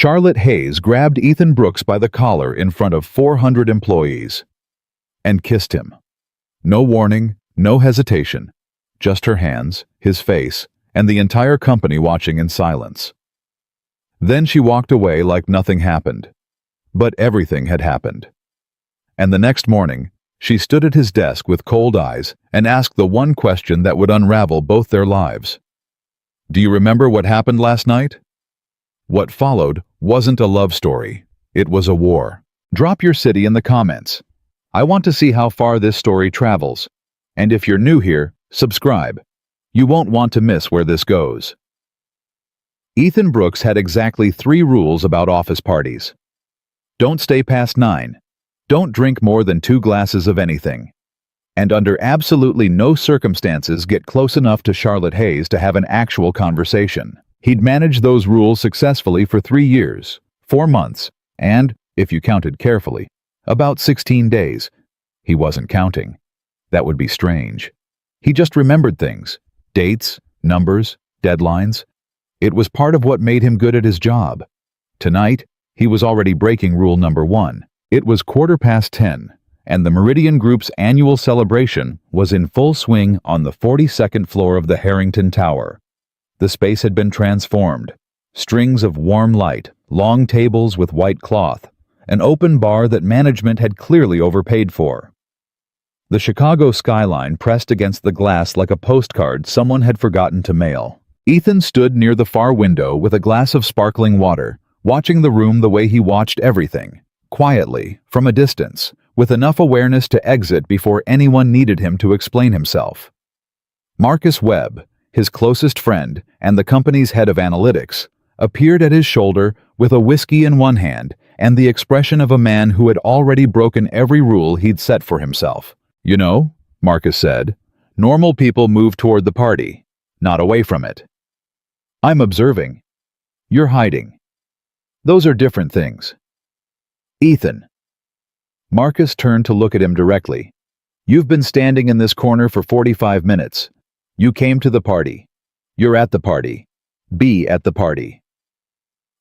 Charlotte Hayes grabbed Ethan Brooks by the collar in front of 400 employees and kissed him. No warning, no hesitation, just her hands, his face, and the entire company watching in silence. Then she walked away like nothing happened. But everything had happened. And the next morning, she stood at his desk with cold eyes and asked the one question that would unravel both their lives. "Do you remember what happened last night?" What followed wasn't a love story. It was a war. Drop your city in the comments. I want to see how far this story travels. And if you're new here, subscribe. You won't want to miss where this goes. Ethan Brooks had exactly 3 rules about office parties. Don't stay past 9. Don't drink more than 2 glasses of anything. And under absolutely no circumstances get close enough to Charlotte Hayes to have an actual conversation. He'd managed those rules successfully for 3 years, 4 months, and, if you counted carefully, about 16 days. He wasn't counting. That would be strange. He just remembered things. Dates, numbers, deadlines. It was part of what made him good at his job. Tonight, he was already breaking rule number 1. It was 10:15, and the Meridian Group's annual celebration was in full swing on the 42nd floor of the Harrington Tower. The space had been transformed. Strings of warm light, long tables with white cloth, an open bar that management had clearly overpaid for. The Chicago skyline pressed against the glass like a postcard someone had forgotten to mail. Ethan stood near the far window with a glass of sparkling water, watching the room the way he watched everything, quietly, from a distance, with enough awareness to exit before anyone needed him to explain himself. Marcus Webb, his closest friend and the company's head of analytics, appeared at his shoulder with a whiskey in one hand and the expression of a man who had already broken every rule he'd set for himself. "You know," Marcus said, "normal people move toward the party, not away from it. I'm observing. You're hiding. Those are different things." "Ethan." Marcus turned to look at him directly. "You've been standing in this corner for 45 minutes. You came to the party. You're at the party. Be at the party."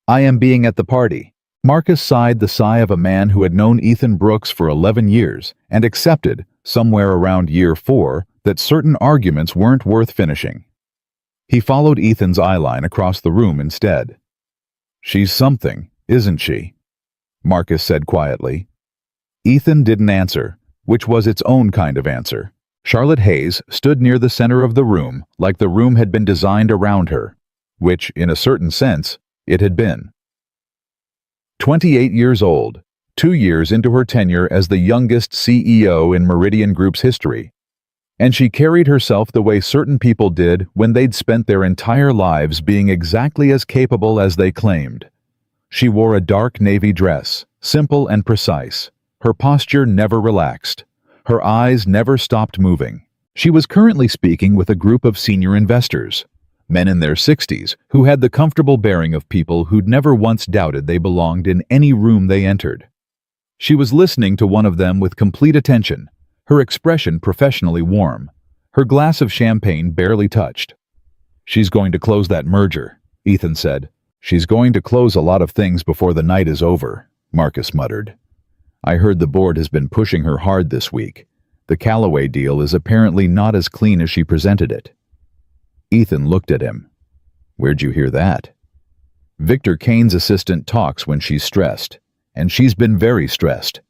"I am being at the party." Marcus sighed the sigh of a man who had known Ethan Brooks for 11 years and accepted, somewhere around year 4, that certain arguments weren't worth finishing. He followed Ethan's eyeline across the room instead. "She's something, isn't she?" Marcus said quietly. Ethan didn't answer, which was its own kind of answer. Charlotte Hayes stood near the center of the room like the room had been designed around her, which, in a certain sense, it had been. 28 years old, 2 years into her tenure as the youngest CEO in Meridian Group's history, and she carried herself the way certain people did when they'd spent their entire lives being exactly as capable as they claimed. She wore a dark navy dress, simple and precise. Her posture never relaxed. Her eyes never stopped moving. She was currently speaking with a group of senior investors, men in their 60s who had the comfortable bearing of people who'd never once doubted they belonged in any room they entered. She was listening to one of them with complete attention, her expression professionally warm, her glass of champagne barely touched. "She's going to close that merger," Ethan said. "She's going to close a lot of things before the night is over," Marcus muttered. "I heard the board has been pushing her hard this week. The Callaway deal is apparently not as clean as she presented it." Ethan looked at him. "Where'd you hear that?" "Victor Kane's assistant talks when she's stressed, and she's been very stressed."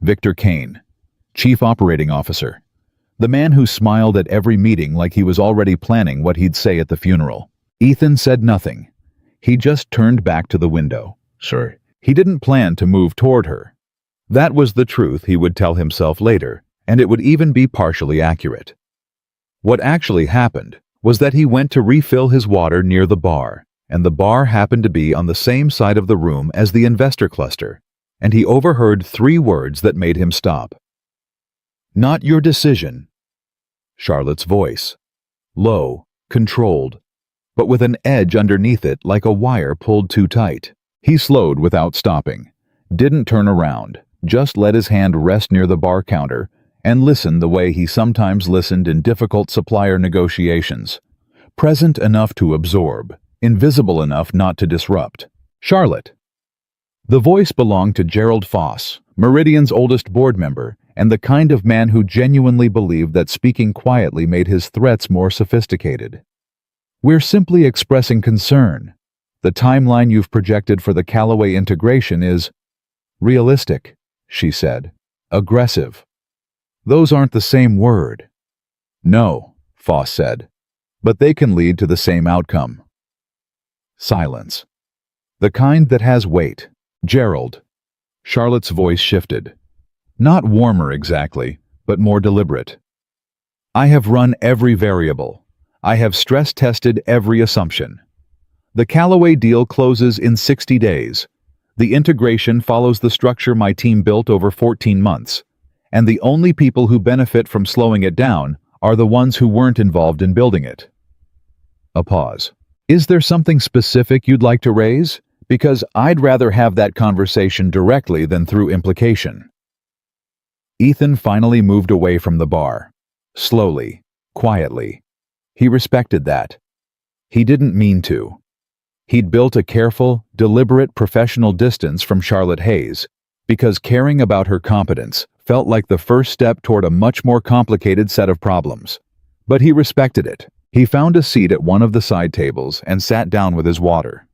Victor Kane, Chief Operating Officer, the man who smiled at every meeting like he was already planning what he'd say at the funeral. Ethan said nothing. He just turned back to the window. Sure. He didn't plan to move toward her. That was the truth he would tell himself later, and it would even be partially accurate. What actually happened was that he went to refill his water near the bar, and the bar happened to be on the same side of the room as the investor cluster, and he overheard 3 words that made him stop. "Not your decision." Charlotte's voice. Low, controlled, but with an edge underneath it like a wire pulled too tight. He slowed without stopping, didn't turn around, just let his hand rest near the bar counter and listened the way he sometimes listened in difficult supplier negotiations, present enough to absorb, invisible enough not to disrupt. Charlotte. The voice belonged to Gerald Foss, Meridian's oldest board member, and the kind of man who genuinely believed that speaking quietly made his threats more sophisticated. "We're simply expressing concern. The timeline you've projected for the Callaway integration is realistic," she said. "Aggressive. Those aren't the same word." "No," Foss said, "but they can lead to the same outcome." Silence. "The kind that has weight." "Gerald." Charlotte's voice shifted. Not warmer exactly, but more deliberate. "I have run every variable. I have stress-tested every assumption. The Callaway deal closes in 60 days. The integration follows the structure my team built over 14 months. And the only people who benefit from slowing it down are the ones who weren't involved in building it." A pause. "Is there something specific you'd like to raise? Because I'd rather have that conversation directly than through implication." Ethan finally moved away from the bar. Slowly, quietly. He respected that. He didn't mean to. He'd built a careful, deliberate professional distance from Charlotte Hayes, because caring about her competence felt like the first step toward a much more complicated set of problems. But he respected it. He found a seat at one of the side tables and sat down with his water.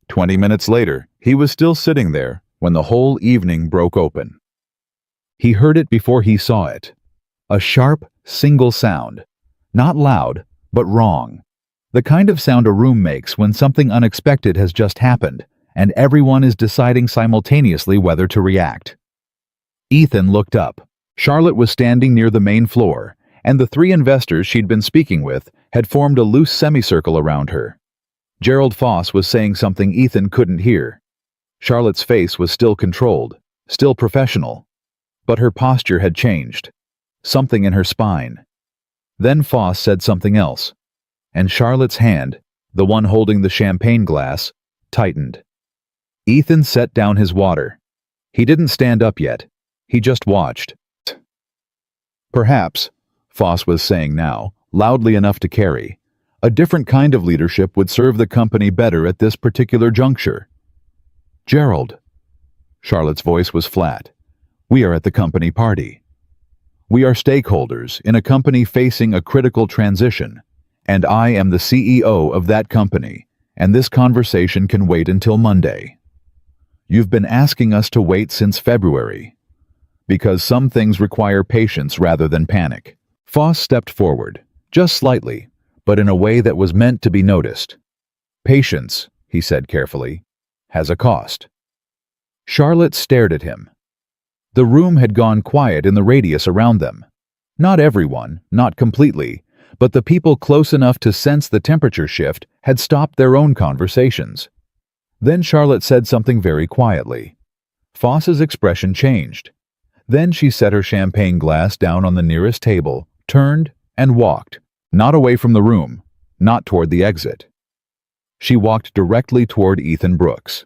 20 minutes later, he was still sitting there when the whole evening broke open. He heard it before he saw it. A sharp, single sound. Not loud, but wrong. The kind of sound a room makes when something unexpected has just happened, and everyone is deciding simultaneously whether to react. Ethan looked up. Charlotte was standing near the main floor, and the 3 investors she'd been speaking with had formed a loose semicircle around her. Gerald Foss was saying something Ethan couldn't hear. Charlotte's face was still controlled, still professional, but her posture had changed. Something in her spine. Then Foss said something else, and Charlotte's hand, the one holding the champagne glass, tightened. Ethan set down his water. He didn't stand up yet. He just watched. "Perhaps," Foss was saying now, loudly enough to carry, "a different kind of leadership would serve the company better at this particular juncture." "Gerald." Charlotte's voice was flat. "We are at the company party. We are stakeholders in a company facing a critical transition, and I am the CEO of that company, and this conversation can wait until Monday. You've been asking us to wait since February, because some things require patience rather than panic." Foss stepped forward, just slightly, but in a way that was meant to be noticed. "Patience," he said carefully, "has a cost." Charlotte stared at him. The room had gone quiet in the radius around them. Not everyone, not completely, but the people close enough to sense the temperature shift had stopped their own conversations. Then Charlotte said something very quietly. Foss's expression changed. Then she set her champagne glass down on the nearest table, turned, and walked, not away from the room, not toward the exit. She walked directly toward Ethan Brooks.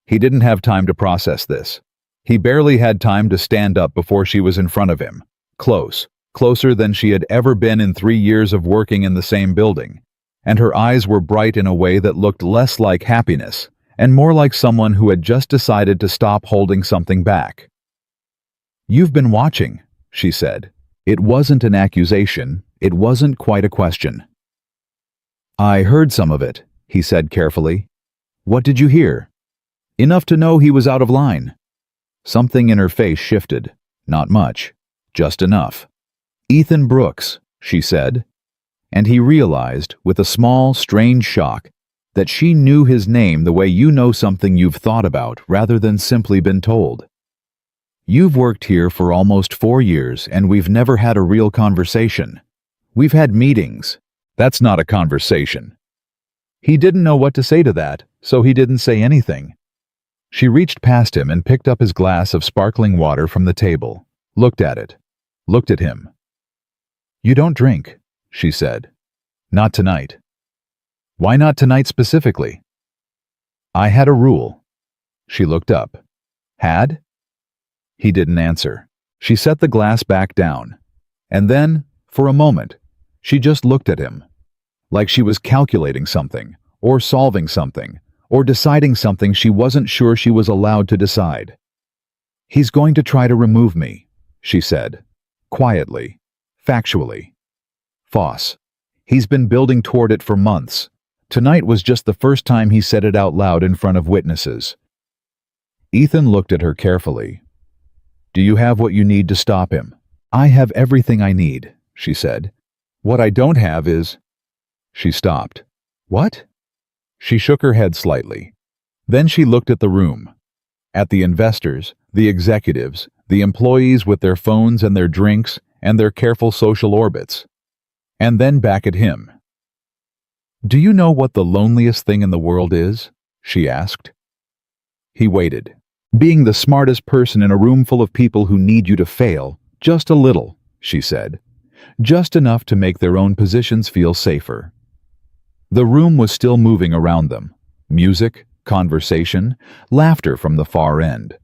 He didn't have time to process this. He barely had time to stand up before she was in front of him, close, closer than she had ever been in 3 years of working in the same building, and her eyes were bright in a way that looked less like happiness and more like someone who had just decided to stop holding something back. "You've been watching," she said. It wasn't an accusation, it wasn't quite a question. "I heard some of it," he said carefully. "What did you hear?" "Enough to know he was out of line." Something in her face shifted. Not much, just enough. "Ethan Brooks," she said, and he realized, with a small, strange shock, that she knew his name the way you know something you've thought about rather than simply been told. "You've worked here for almost 4 years and we've never had a real conversation. We've had meetings. That's not a conversation." He didn't know what to say to that, so he didn't say anything. She reached past him and picked up his glass of sparkling water from the table, looked at it, looked at him. "You don't drink," she said. "Not tonight." "Why not tonight specifically?" "I had a rule." She looked up. "Had?" He didn't answer. She set the glass back down. And then, for a moment, she just looked at him. Like she was calculating something, or solving something, or deciding something she wasn't sure she was allowed to decide. "He's going to try to remove me," she said, quietly, factually. "Foss. He's been building toward it for months. Tonight was just the first time he said it out loud in front of witnesses." Ethan looked at her carefully. "Do you have what you need to stop him?" "I have everything I need," she said. "What I don't have is—" She stopped. "What?" She shook her head slightly. Then she looked at the room. At the investors, the executives, the employees with their phones and their drinks and their careful social orbits. And then back at him. "Do you know what the loneliest thing in the world is?" she asked. He waited. "Being the smartest person in a room full of people who need you to fail, just a little," she said. "Just enough to make their own positions feel safer." The room was still moving around them. Music, conversation, laughter from the far end.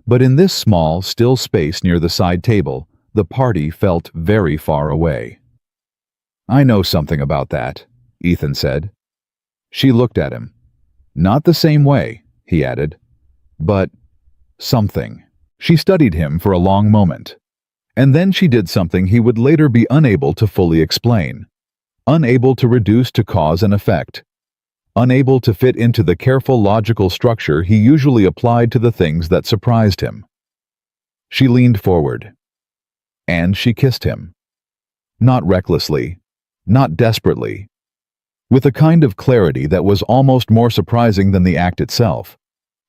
But in this small, still space near the side table, the party felt very far away. "I know something about that," Ethan said. She looked at him. "Not the same way," he added. "But something." She studied him for a long moment. And then she did something he would later be unable to fully explain. Unable to reduce to cause and effect. Unable to fit into the careful logical structure he usually applied to the things that surprised him. She leaned forward. And she kissed him. Not recklessly. Not desperately. With a kind of clarity that was almost more surprising than the act itself.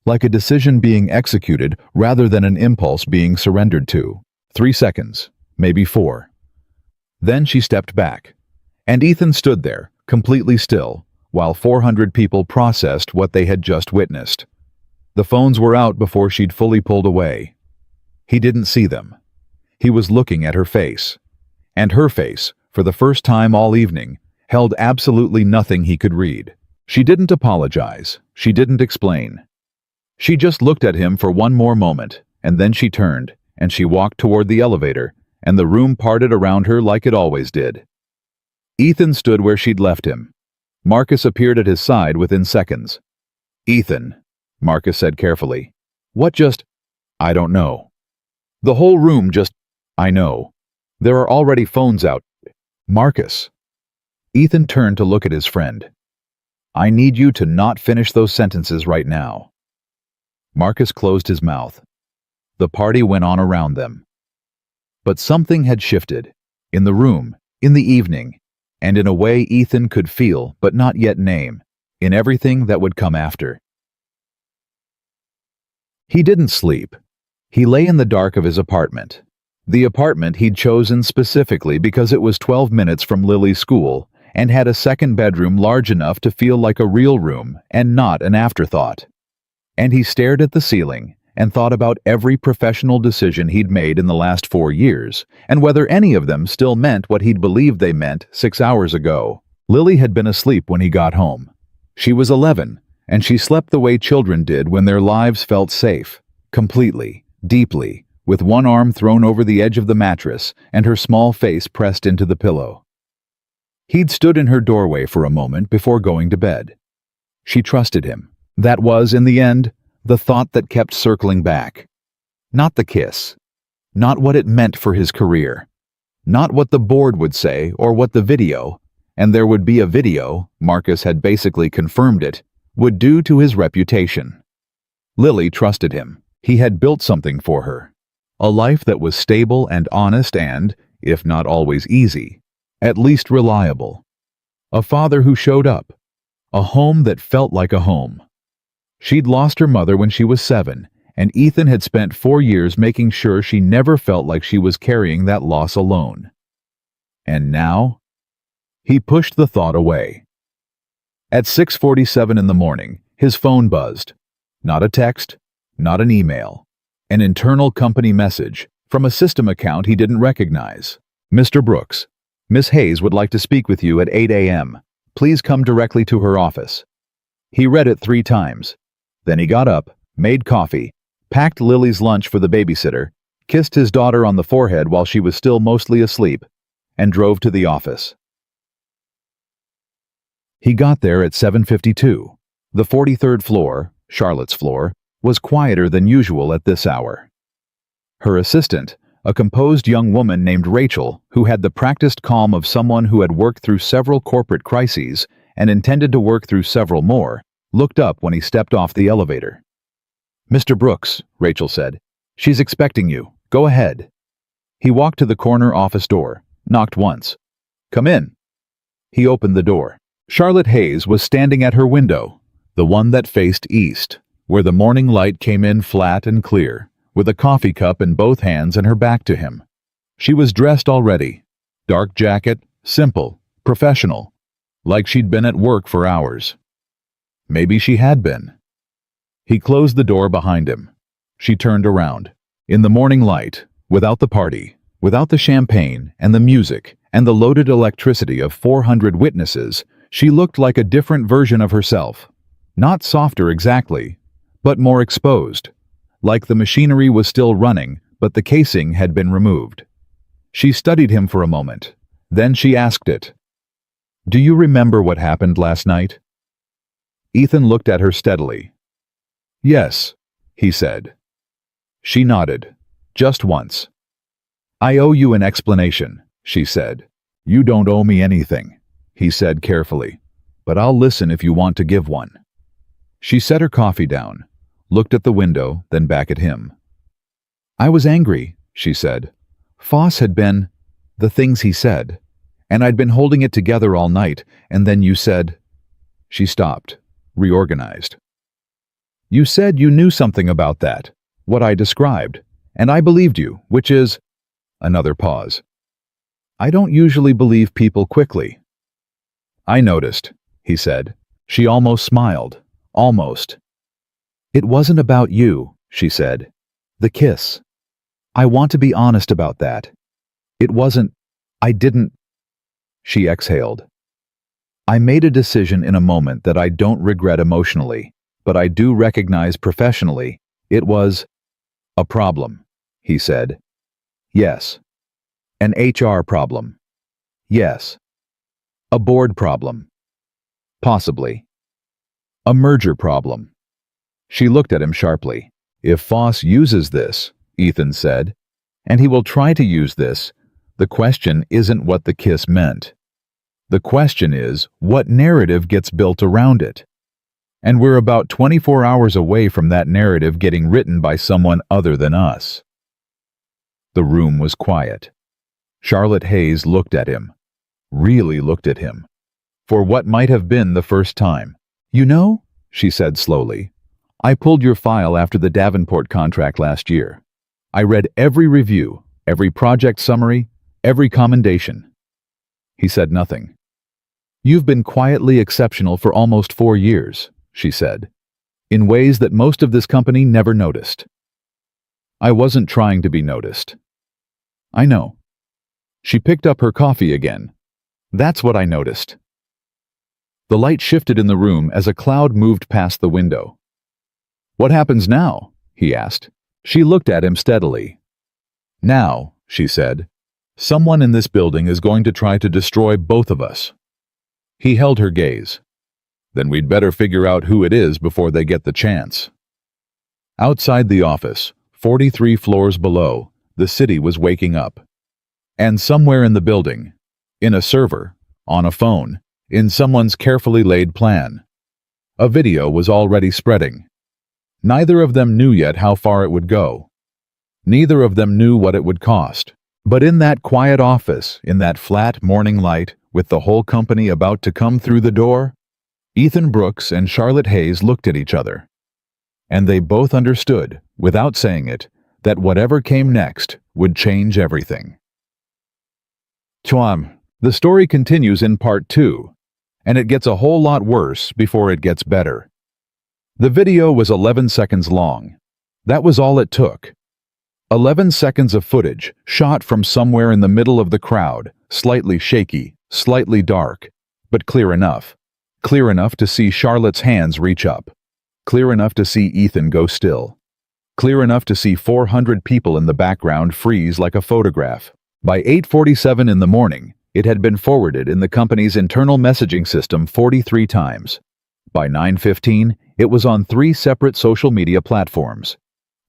Like a decision being executed rather than an impulse being surrendered to. 3 seconds, maybe 4. Then she stepped back. And Ethan stood there, completely still, while 400 people processed what they had just witnessed. The phones were out before she'd fully pulled away. He didn't see them. He was looking at her face. And her face, for the first time all evening, held absolutely nothing he could read. She didn't apologize. She didn't explain. She just looked at him for one more moment, and then she turned, and she walked toward the elevator, and the room parted around her like it always did. Ethan stood where she'd left him. Marcus appeared at his side within seconds. "Ethan," Marcus said carefully. "What just—" "I don't know." "The whole room just—" "I know. There are already phones out." "Marcus." Ethan turned to look at his friend. "I need you to not finish those sentences right now." Marcus closed his mouth. The party went on around them. But something had shifted. In the room, in the evening, and in a way Ethan could feel but not yet name, in everything that would come after. He didn't sleep. He lay in the dark of his apartment. The apartment he'd chosen specifically because it was 12 minutes from Lily's school and had a second bedroom large enough to feel like a real room and not an afterthought. And he stared at the ceiling and thought about every professional decision he'd made in the last 4 years, and whether any of them still meant what he'd believed they meant 6 hours ago. Lily had been asleep when he got home. She was 11, and she slept the way children did when their lives felt safe, completely, deeply, with one arm thrown over the edge of the mattress and her small face pressed into the pillow. He'd stood in her doorway for a moment before going to bed. She trusted him. That was, in the end, the thought that kept circling back. Not the kiss. Not what it meant for his career. Not what the board would say or what the video, and there would be a video, Marcus had basically confirmed it, would do to his reputation. Lily trusted him. He had built something for her. A life that was stable and honest and, if not always easy, at least reliable. A father who showed up. A home that felt like a home. She'd lost her mother when she was 7, and Ethan had spent 4 years making sure she never felt like she was carrying that loss alone. And now? He pushed the thought away. At 6:47 in the morning, his phone buzzed. Not a text, not an email. An internal company message from a system account he didn't recognize. "Mr. Brooks, Miss Hayes would like to speak with you at 8 a.m. Please come directly to her office." He read it 3 times. Then he got up, made coffee, packed Lily's lunch for the babysitter, kissed his daughter on the forehead while she was still mostly asleep, and drove to the office. He got there at 7:52. The 43rd floor, Charlotte's floor, was quieter than usual at this hour. Her assistant, a composed young woman named Rachel, who had the practiced calm of someone who had worked through several corporate crises and intended to work through several more, looked up when he stepped off the elevator. "Mr. Brooks," Rachel said, "she's expecting you. Go ahead." He walked to the corner office door, knocked once. "Come in." He opened the door. Charlotte Hayes was standing at her window, the one that faced east, where the morning light came in flat and clear, with a coffee cup in both hands and her back to him. She was dressed already. Dark jacket, simple, professional, like she'd been at work for hours. Maybe she had been. He closed the door behind him. She turned around. In the morning light, without the party, without the champagne and the music and the loaded electricity of 400 witnesses, she looked like a different version of herself. Not softer exactly, but more exposed. Like the machinery was still running, but the casing had been removed. She studied him for a moment. Then she asked it. "Do you remember what happened last night?" Ethan looked at her steadily. "Yes," he said. She nodded, just once. "I owe you an explanation," she said. "You don't owe me anything," he said carefully, "but I'll listen if you want to give one." She set her coffee down, looked at the window, then back at him. "I was angry," she said. "Foss had been the things he said, and I'd been holding it together all night, and then you said—" She stopped, reorganized. "You said you knew something about that, what I described, and I believed you, which is—" Another pause. "I don't usually believe people quickly." "I noticed," he said. She almost smiled. Almost. "It wasn't about you," she said. "The kiss. I want to be honest about that. It wasn't— I didn't—" She exhaled. "I made a decision in a moment that I don't regret emotionally, but I do recognize professionally. It was a problem," he said. "Yes. An HR problem. Yes. A board problem. Possibly. A merger problem." She looked at him sharply. "If Foss uses this," Ethan said, "and he will try to use this, the question isn't what the kiss meant. The question is, what narrative gets built around it? And we're about 24 hours away from that narrative getting written by someone other than us." The room was quiet. Charlotte Hayes looked at him. Really looked at him. For what might have been the first time. "You know," she said slowly, "I pulled your file after the Davenport contract last year. I read every review, every project summary, every commendation." He said nothing. "You've been quietly exceptional for almost 4 years," she said, "in ways that most of this company never noticed." "I wasn't trying to be noticed." "I know." She picked up her coffee again. "That's what I noticed." The light shifted in the room as a cloud moved past the window. "What happens now?" he asked. She looked at him steadily. "Now," she said, "someone in this building is going to try to destroy both of us." He held her gaze. "Then we'd better figure out who it is before they get the chance." Outside the office, 43 floors below, the city was waking up. And somewhere in the building, in a server, on a phone, in someone's carefully laid plan, a video was already spreading. Neither of them knew yet how far it would go. Neither of them knew what it would cost. But in that quiet office, in that flat morning light, with the whole company about to come through the door, Ethan Brooks and Charlotte Hayes looked at each other. And they both understood, without saying it, that whatever came next would change everything. The story continues in part 2, and it gets a whole lot worse before it gets better. The video was 11 seconds long. That was all it took. 11 seconds of footage, shot from somewhere in the middle of the crowd, slightly shaky, slightly dark, but clear enough. Clear enough to see Charlotte's hands reach up. Clear enough to see Ethan go still. Clear enough to see 400 people in the background freeze like a photograph. By 8:47 in the morning, it had been forwarded in the company's internal messaging system 43 times. By 9:15, it was on 3 separate social media platforms.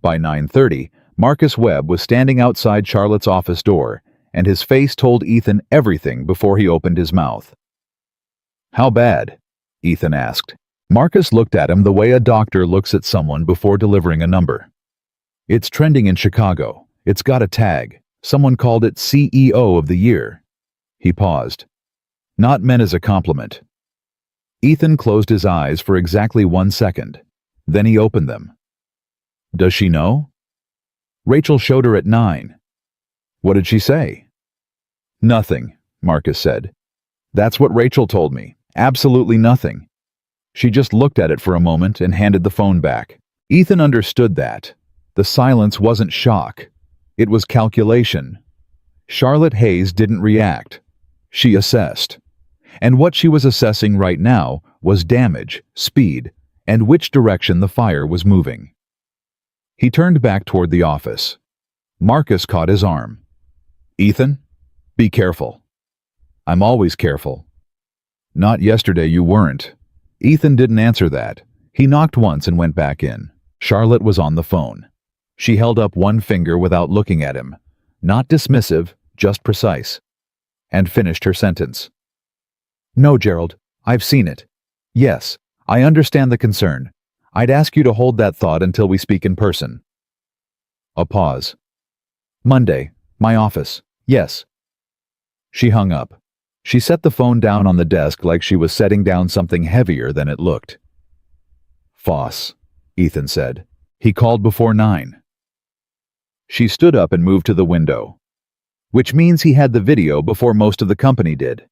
By 9:30, Marcus Webb was standing outside Charlotte's office door, and his face told Ethan everything before he opened his mouth. "How bad?" Ethan asked. Marcus looked at him the way a doctor looks at someone before delivering a number. "It's trending in Chicago. It's got a tag. Someone called it CEO of the Year." He paused. "Not meant as a compliment." Ethan closed his eyes for exactly 1 second. Then he opened them. "Does she know?" "Rachel showed her at 9. "What did she say?" "Nothing," Marcus said. "That's what Rachel told me. Absolutely nothing." She just looked at it for a moment and handed the phone back. Ethan understood that. The silence wasn't shock. It was calculation. Charlotte Hayes didn't react. She assessed. And what she was assessing right now was damage, speed, and which direction the fire was moving. He turned back toward the office. Marcus caught his arm. "Ethan, be careful." "I'm always careful." "Not yesterday you weren't." Ethan didn't answer that. He knocked once and went back in. Charlotte was on the phone. She held up one finger without looking at him. Not dismissive, just precise. And finished her sentence. "No, Gerald, I've seen it. Yes, I understand the concern. I'd ask you to hold that thought until we speak in person." A pause. "Monday, my office. Yes." She hung up. She set the phone down on the desk like she was setting down something heavier than it looked. "Foss," Ethan said. "He called before 9. She stood up and moved to the window. Which means he had the video before most of the company did.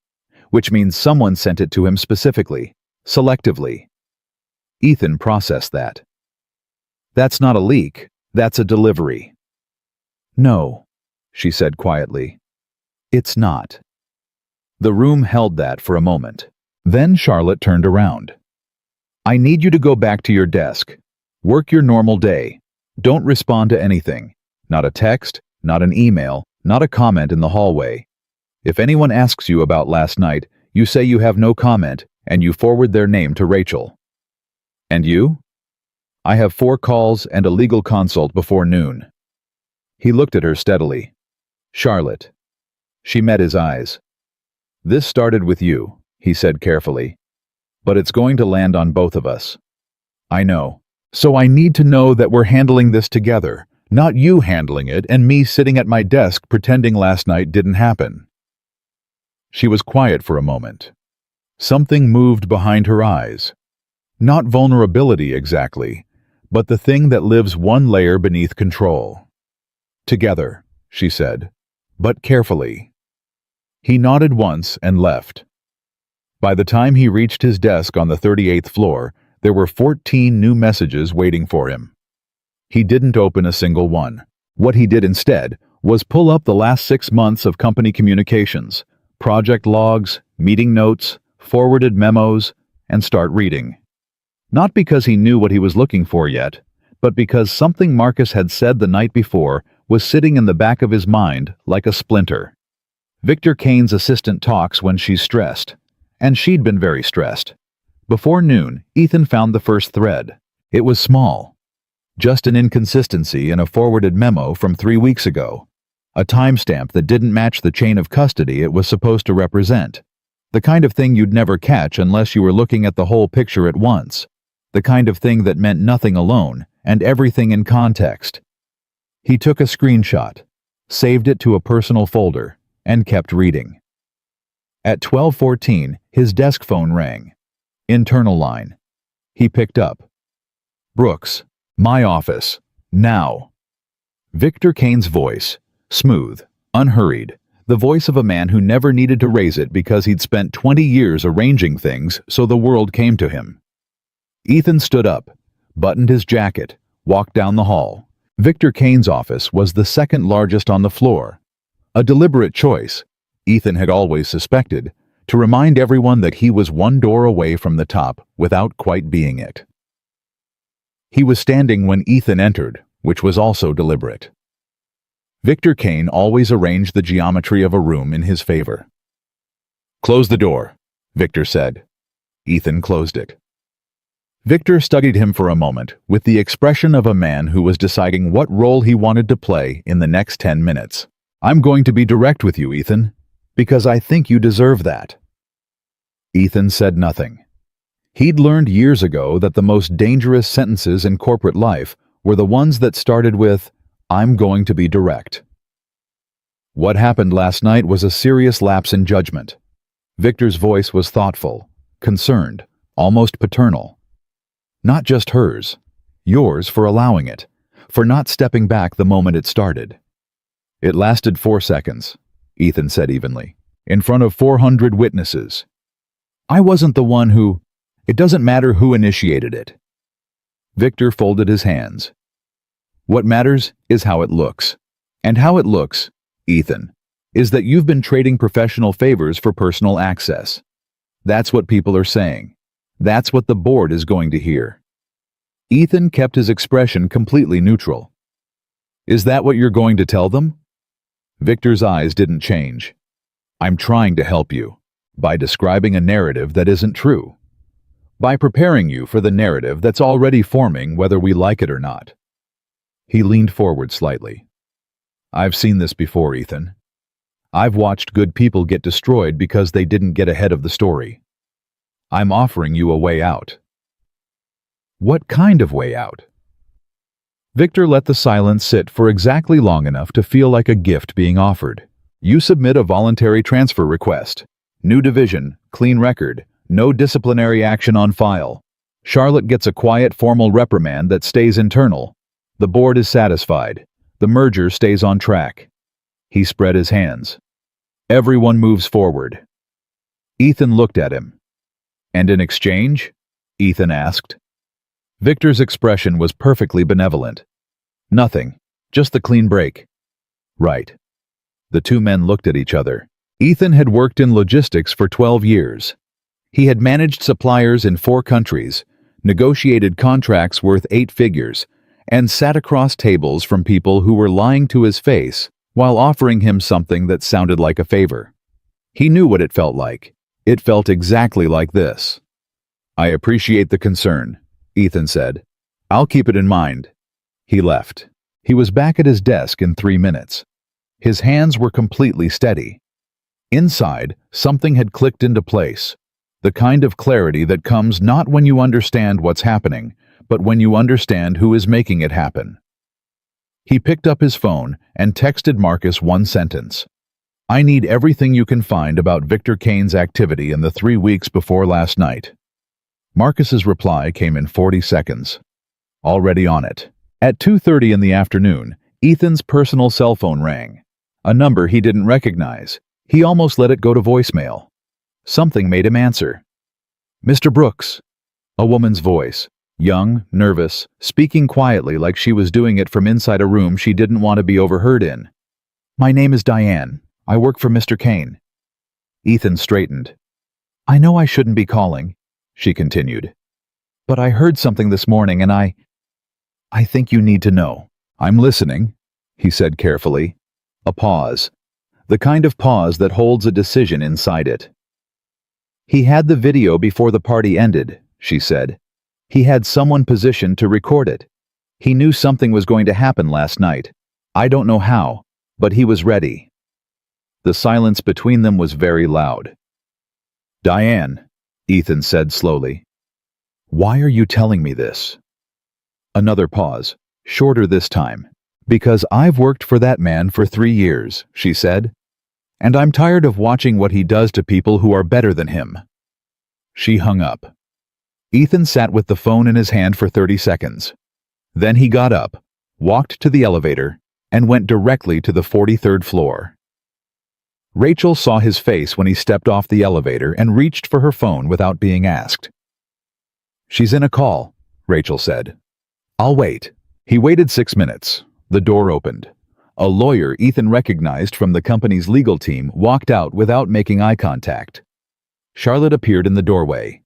Which means someone sent it to him specifically, selectively. Ethan processed that. "That's not a leak, that's a delivery." "No," she said quietly. "It's not." The room held that for a moment. Then Charlotte turned around. "I need you to go back to your desk. Work your normal day. Don't respond to anything. Not a text, not an email, not a comment in the hallway. If anyone asks you about last night, you say you have no comment, and you forward their name to Rachel." "And you?" "I have 4 calls and a legal consult before noon." He looked at her steadily. "Charlotte." She met his eyes. "This started with you," he said carefully. "But it's going to land on both of us." "I know. So I need to know that we're handling this together, not you handling it and me sitting at my desk pretending last night didn't happen." She was quiet for a moment. Something moved behind her eyes. Not vulnerability exactly, but the thing that lives one layer beneath control. "Together," she said, "but carefully." He nodded once and left. By the time he reached his desk on the 38th floor, there were 14 new messages waiting for him. He didn't open a single one. What he did instead was pull up the last 6 months of company communications, project logs, meeting notes, forwarded memos, and start reading. Not because he knew what he was looking for yet, but because something Marcus had said the night before was sitting in the back of his mind like a splinter. Victor Kane's assistant talks when she's stressed, and she'd been very stressed. Before noon, Ethan found the first thread. It was small. Just an inconsistency in a forwarded memo from 3 weeks ago. A timestamp that didn't match the chain of custody it was supposed to represent. The kind of thing you'd never catch unless you were looking at the whole picture at once. The kind of thing that meant nothing alone and everything in context. He took a screenshot, saved it to a personal folder, and kept reading. At 12:14, his desk phone rang. Internal line. He picked up. "Brooks, my office, now." Victor Kane's voice, smooth, unhurried, the voice of a man who never needed to raise it because he'd spent 20 years arranging things so the world came to him. Ethan stood up, buttoned his jacket, walked down the hall. Victor Kane's office was the second largest on the floor. A deliberate choice, Ethan had always suspected, to remind everyone that he was one door away from the top without quite being it. He was standing when Ethan entered, which was also deliberate. Victor Kane always arranged the geometry of a room in his favor. "Close the door," Victor said. Ethan closed it. Victor studied him for a moment with the expression of a man who was deciding what role he wanted to play in the next 10 minutes. "I'm going to be direct with you, Ethan, because I think you deserve that." Ethan said nothing. He'd learned years ago that the most dangerous sentences in corporate life were the ones that started with, "I'm going to be direct." What happened last night was a serious lapse in judgment. Victor's voice was thoughtful, concerned, almost paternal. Not just hers, yours for allowing it, for not stepping back the moment it started. "It lasted 4 seconds, Ethan said evenly, "in front of 400 witnesses. I wasn't the one who... It doesn't matter who initiated it." Victor folded his hands. "What matters is how it looks. And how it looks, Ethan, is that you've been trading professional favors for personal access. That's what people are saying. That's what the board is going to hear." Ethan kept his expression completely neutral. "Is that what you're going to tell them?" Victor's eyes didn't change. "I'm trying to help you, by describing a narrative that isn't true. By preparing you for the narrative that's already forming whether we like it or not." He leaned forward slightly. "I've seen this before, Ethan. I've watched good people get destroyed because they didn't get ahead of the story. I'm offering you a way out." "What kind of way out?" Victor let the silence sit for exactly long enough to feel like a gift being offered. "You submit a voluntary transfer request. New division, clean record, no disciplinary action on file. Charlotte gets a quiet formal reprimand that stays internal. The board is satisfied. The merger stays on track." He spread his hands. "Everyone moves forward." Ethan looked at him. "And in exchange?" Ethan asked. Victor's expression was perfectly benevolent. "Nothing. Just the clean break." "Right." The two men looked at each other. Ethan had worked in logistics for 12 years. He had managed suppliers in 4 countries, negotiated contracts worth 8 figures, and sat across tables from people who were lying to his face while offering him something that sounded like a favor. He knew what it felt like. It felt exactly like this. "I appreciate the concern," Ethan said. "I'll keep it in mind." He left. He was back at his desk in 3 minutes. His hands were completely steady. Inside, something had clicked into place. The kind of clarity that comes not when you understand what's happening, but when you understand who is making it happen. He picked up his phone and texted Marcus one sentence. "I need everything you can find about Victor Kane's activity in the 3 weeks before last night." Marcus's reply came in 40 seconds. "Already on it." At 2:30 in the afternoon, Ethan's personal cell phone rang. A number he didn't recognize. He almost let it go to voicemail. Something made him answer. "Mr. Brooks." A woman's voice, young, nervous, speaking quietly like she was doing it from inside a room she didn't want to be overheard in. "My name is Diane. I work for Mr. Kane." Ethan straightened. "I know I shouldn't be calling," she continued. "But I heard something this morning and I think you need to know." "I'm listening," he said carefully. A pause. The kind of pause that holds a decision inside it. "He had the video before the party ended," she said. "He had someone positioned to record it. He knew something was going to happen last night. I don't know how, but he was ready." The silence between them was very loud. "Diane," Ethan said slowly, "why are you telling me this?" Another pause, shorter this time. "Because I've worked for that man for 3 years," she said. "And I'm tired of watching what he does to people who are better than him." She hung up. Ethan sat with the phone in his hand for 30 seconds. Then he got up, walked to the elevator, and went directly to the 43rd floor. Rachel saw his face when he stepped off the elevator and reached for her phone without being asked. "She's in a call," Rachel said. "I'll wait." He waited 6 minutes. The door opened. A lawyer Ethan recognized from the company's legal team walked out without making eye contact. Charlotte appeared in the doorway.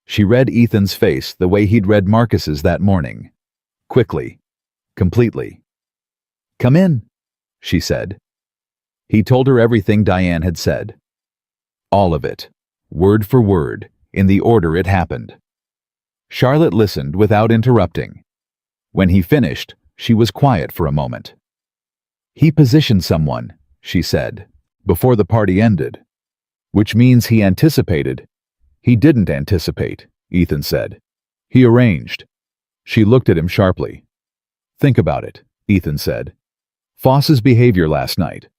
She read Ethan's face the way he'd read Marcus's that morning. Quickly. Completely. "Come in," she said. He told her everything Diane had said. All of it, word for word, in the order it happened. Charlotte listened without interrupting. When he finished, she was quiet for a moment. "He positioned someone," she said, "before the party ended." "Which means he anticipated." "He didn't anticipate," Ethan said. "He arranged." She looked at him sharply. "Think about it," Ethan said. "Foss's behavior last night.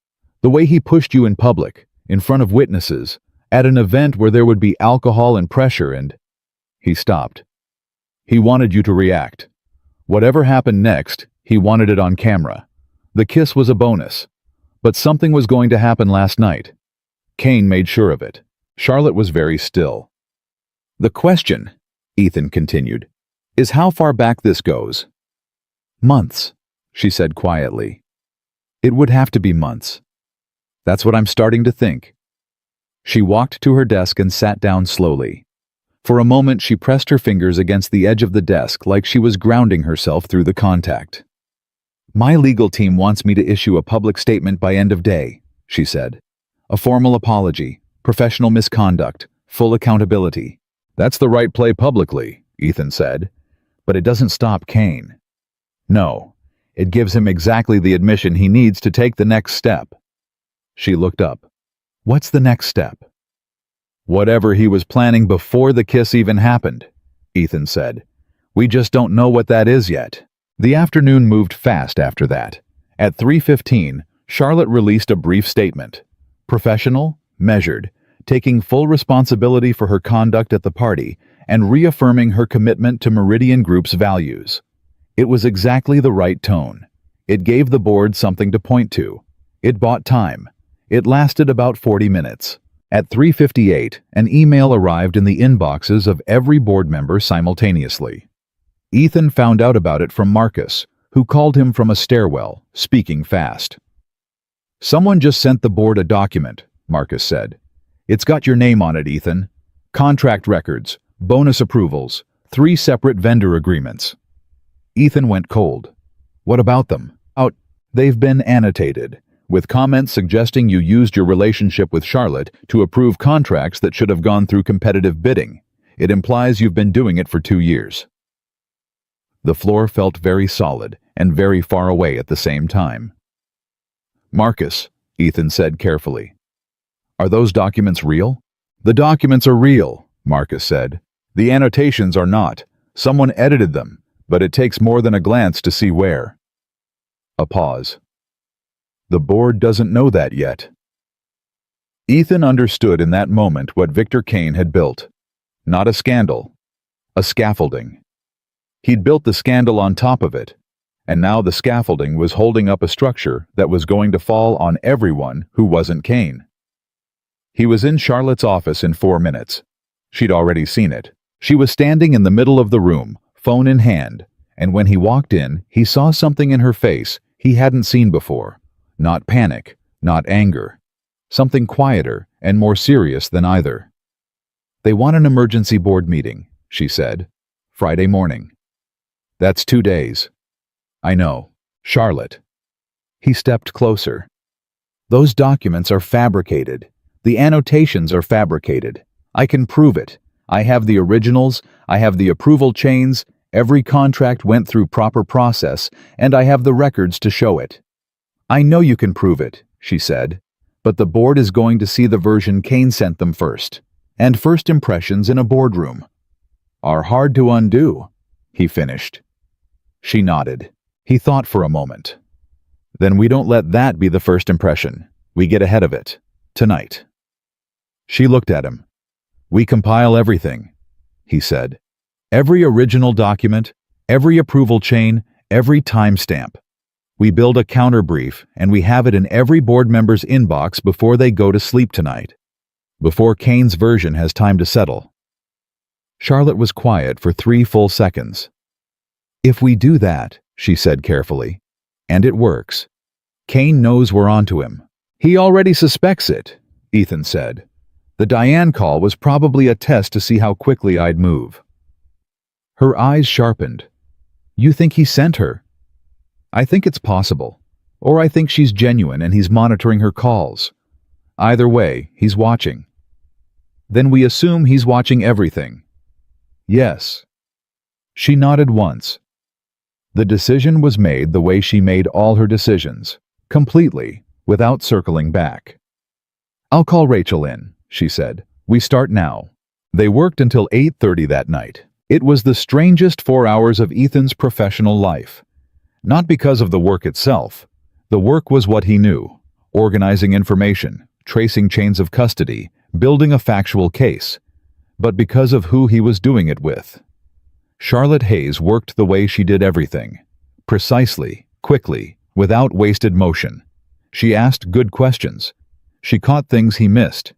The way he pushed you in public, in front of witnesses, at an event where there would be alcohol and pressure and—" He stopped. "He wanted you to react. Whatever happened next, he wanted it on camera. The kiss was a bonus. But something was going to happen last night. Kane made sure of it." Charlotte was very still. "The question," Ethan continued, "is how far back this goes." "Months," she said quietly. "It would have to be months. That's what I'm starting to think." She walked to her desk and sat down slowly. For a moment she pressed her fingers against the edge of the desk like she was grounding herself through the contact. "My legal team wants me to issue a public statement by end of day," she said. "A formal apology, professional misconduct, full accountability." "That's the right play publicly," Ethan said. "But it doesn't stop Kane." "No, it gives him exactly the admission he needs to take the next step." She looked up. "What's the next step?" "Whatever he was planning before the kiss even happened," Ethan said. "We just don't know what that is yet." The afternoon moved fast after that. At 3:15, Charlotte released a brief statement. Professional, measured, taking full responsibility for her conduct at the party, and reaffirming her commitment to Meridian Group's values. It was exactly the right tone. It gave the board something to point to. It bought time. It lasted about 40 minutes. At 3:58, an email arrived in the inboxes of every board member simultaneously. Ethan found out about it from Marcus, who called him from a stairwell, speaking fast. "Someone just sent the board a document," Marcus said. "It's got your name on it, Ethan. Contract records, bonus approvals, 3 separate vendor agreements." Ethan went cold. "What about them?" "They've been annotated, with comments suggesting you used your relationship with Charlotte to approve contracts that should have gone through competitive bidding. It implies you've been doing it for 2 years." The floor felt very solid and very far away at the same time. "Marcus," Ethan said carefully, "are those documents real?" "The documents are real," Marcus said. "The annotations are not. Someone edited them, but it takes more than a glance to see where." A pause. "The board doesn't know that yet." Ethan understood in that moment what Victor Kane had built. Not a scandal, a scaffolding. He'd built the scandal on top of it, and now the scaffolding was holding up a structure that was going to fall on everyone who wasn't Kane. He was in Charlotte's office in 4 minutes. She'd already seen it. She was standing in the middle of the room, phone in hand, and when he walked in, he saw something in her face he hadn't seen before. Not panic, not anger. Something quieter and more serious than either. "They want an emergency board meeting," she said. "Friday morning." "That's 2 days." "I know. Charlotte." He stepped closer. "Those documents are fabricated. The annotations are fabricated. I can prove it. I have the originals, I have the approval chains, every contract went through proper process, and I have the records to show it." "I know you can prove it," she said, "but the board is going to see the version Kane sent them first, and first impressions in a boardroom are hard to undo," he finished. She nodded. He thought for a moment. "Then we don't let that be the first impression. We get ahead of it. Tonight." She looked at him. "We compile everything," he said. "Every original document, every approval chain, every timestamp. We build a counterbrief, and we have it in every board member's inbox before they go to sleep tonight, before Kane's version has time to settle." Charlotte was quiet for 3 full seconds. "If we do that," she said carefully, "and it works, Kane knows we're onto him." "He already suspects it," Ethan said. "The Diane call was probably a test to see how quickly I'd move." Her eyes sharpened. "You think he sent her?" "I think it's possible. Or I think she's genuine and he's monitoring her calls. Either way, he's watching." "Then we assume he's watching everything." "Yes." She nodded once. The decision was made the way she made all her decisions, completely, without circling back. "I'll call Rachel in," she said. "We start now." They worked until 8:30 that night. It was the strangest 4 hours of Ethan's professional life. Not because of the work itself. The work was what he knew: organizing information, tracing chains of custody, building a factual case. But because of who he was doing it with. Charlotte Hayes worked the way she did everything. Precisely, quickly, without wasted motion. She asked good questions. She caught things he missed.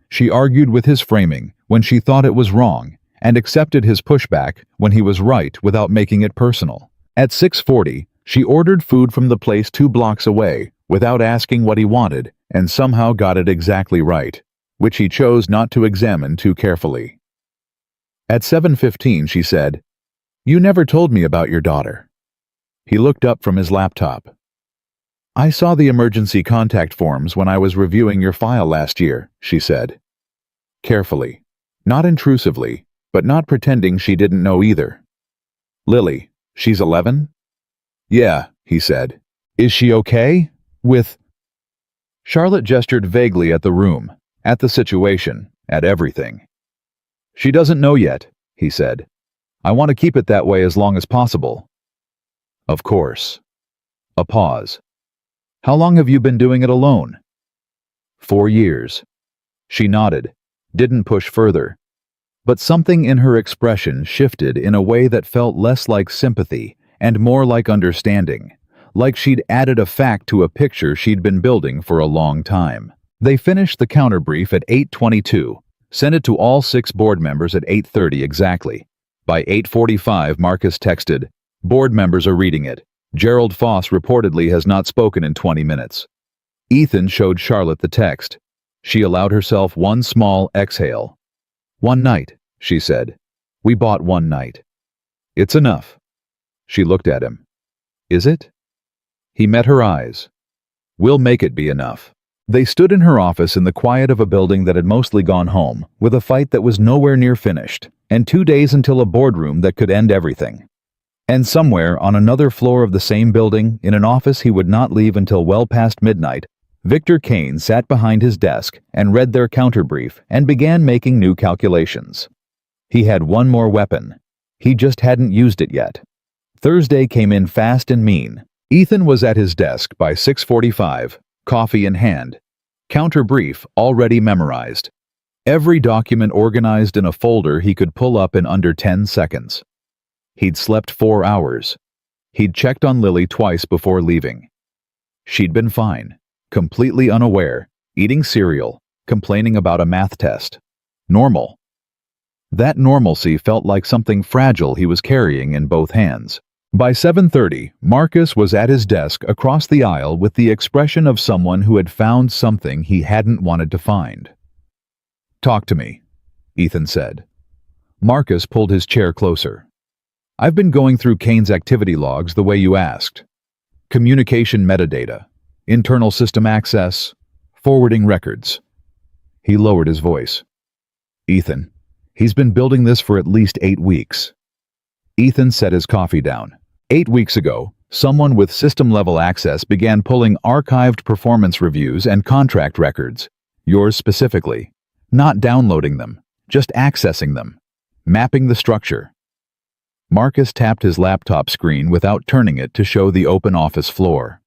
She argued with his framing when she thought it was wrong, and accepted his pushback when he was right without making it personal. At 6:40, she ordered food from the place 2 blocks away without asking what he wanted, and somehow got it exactly right, which he chose not to examine too carefully. At 7:15, she said, "You never told me about your daughter." He looked up from his laptop. "I saw the emergency contact forms when I was reviewing your file last year," she said. Carefully, not intrusively, but not pretending she didn't know either. "Lily, she's 11? "Yeah," he said. "Is she okay? With—" Charlotte gestured vaguely at the room, at the situation, at everything. "She doesn't know yet," he said. "I want to keep it that way as long as possible." "Of course." A pause. "How long have you been doing it alone?" 4 years. She nodded, didn't push further. But something in her expression shifted in a way that felt less like sympathy and more like understanding, like she'd added a fact to a picture she'd been building for a long time. They finished the counterbrief at 8:22, sent it to all 6 board members at 8:30 exactly. By 8:45, Marcus texted, "Board members are reading it. Gerald Foss reportedly has not spoken in 20 minutes. Ethan showed Charlotte the text. She allowed herself one small exhale. "One night," she said. "We bought one night." "It's enough." She looked at him. "Is it?" He met her eyes. "We'll make it be enough." They stood in her office in the quiet of a building that had mostly gone home, with a fight that was nowhere near finished, and 2 days until a boardroom that could end everything. And somewhere on another floor of the same building, in an office he would not leave until well past midnight, Victor Kane sat behind his desk and read their counterbrief and began making new calculations. He had one more weapon. He just hadn't used it yet. Thursday came in fast and mean. Ethan was at his desk by 6:45, coffee in hand. Counterbrief already memorized. Every document organized in a folder he could pull up in under 10 seconds. He'd slept 4 hours. He'd checked on Lily twice before leaving. She'd been fine, completely unaware, eating cereal, complaining about a math test. Normal. That normalcy felt like something fragile he was carrying in both hands. By 7:30, Marcus was at his desk across the aisle with the expression of someone who had found something he hadn't wanted to find. "Talk to me," Ethan said. Marcus pulled his chair closer. "I've been going through Kane's activity logs the way you asked. Communication metadata, internal system access, forwarding records." He lowered his voice. "Ethan, he's been building this for at least 8 weeks. Ethan set his coffee down. 8 weeks ago, someone with system-level access began pulling archived performance reviews and contract records, yours specifically, not downloading them, just accessing them, mapping the structure." Marcus tapped his laptop screen without turning it to show the open office floor.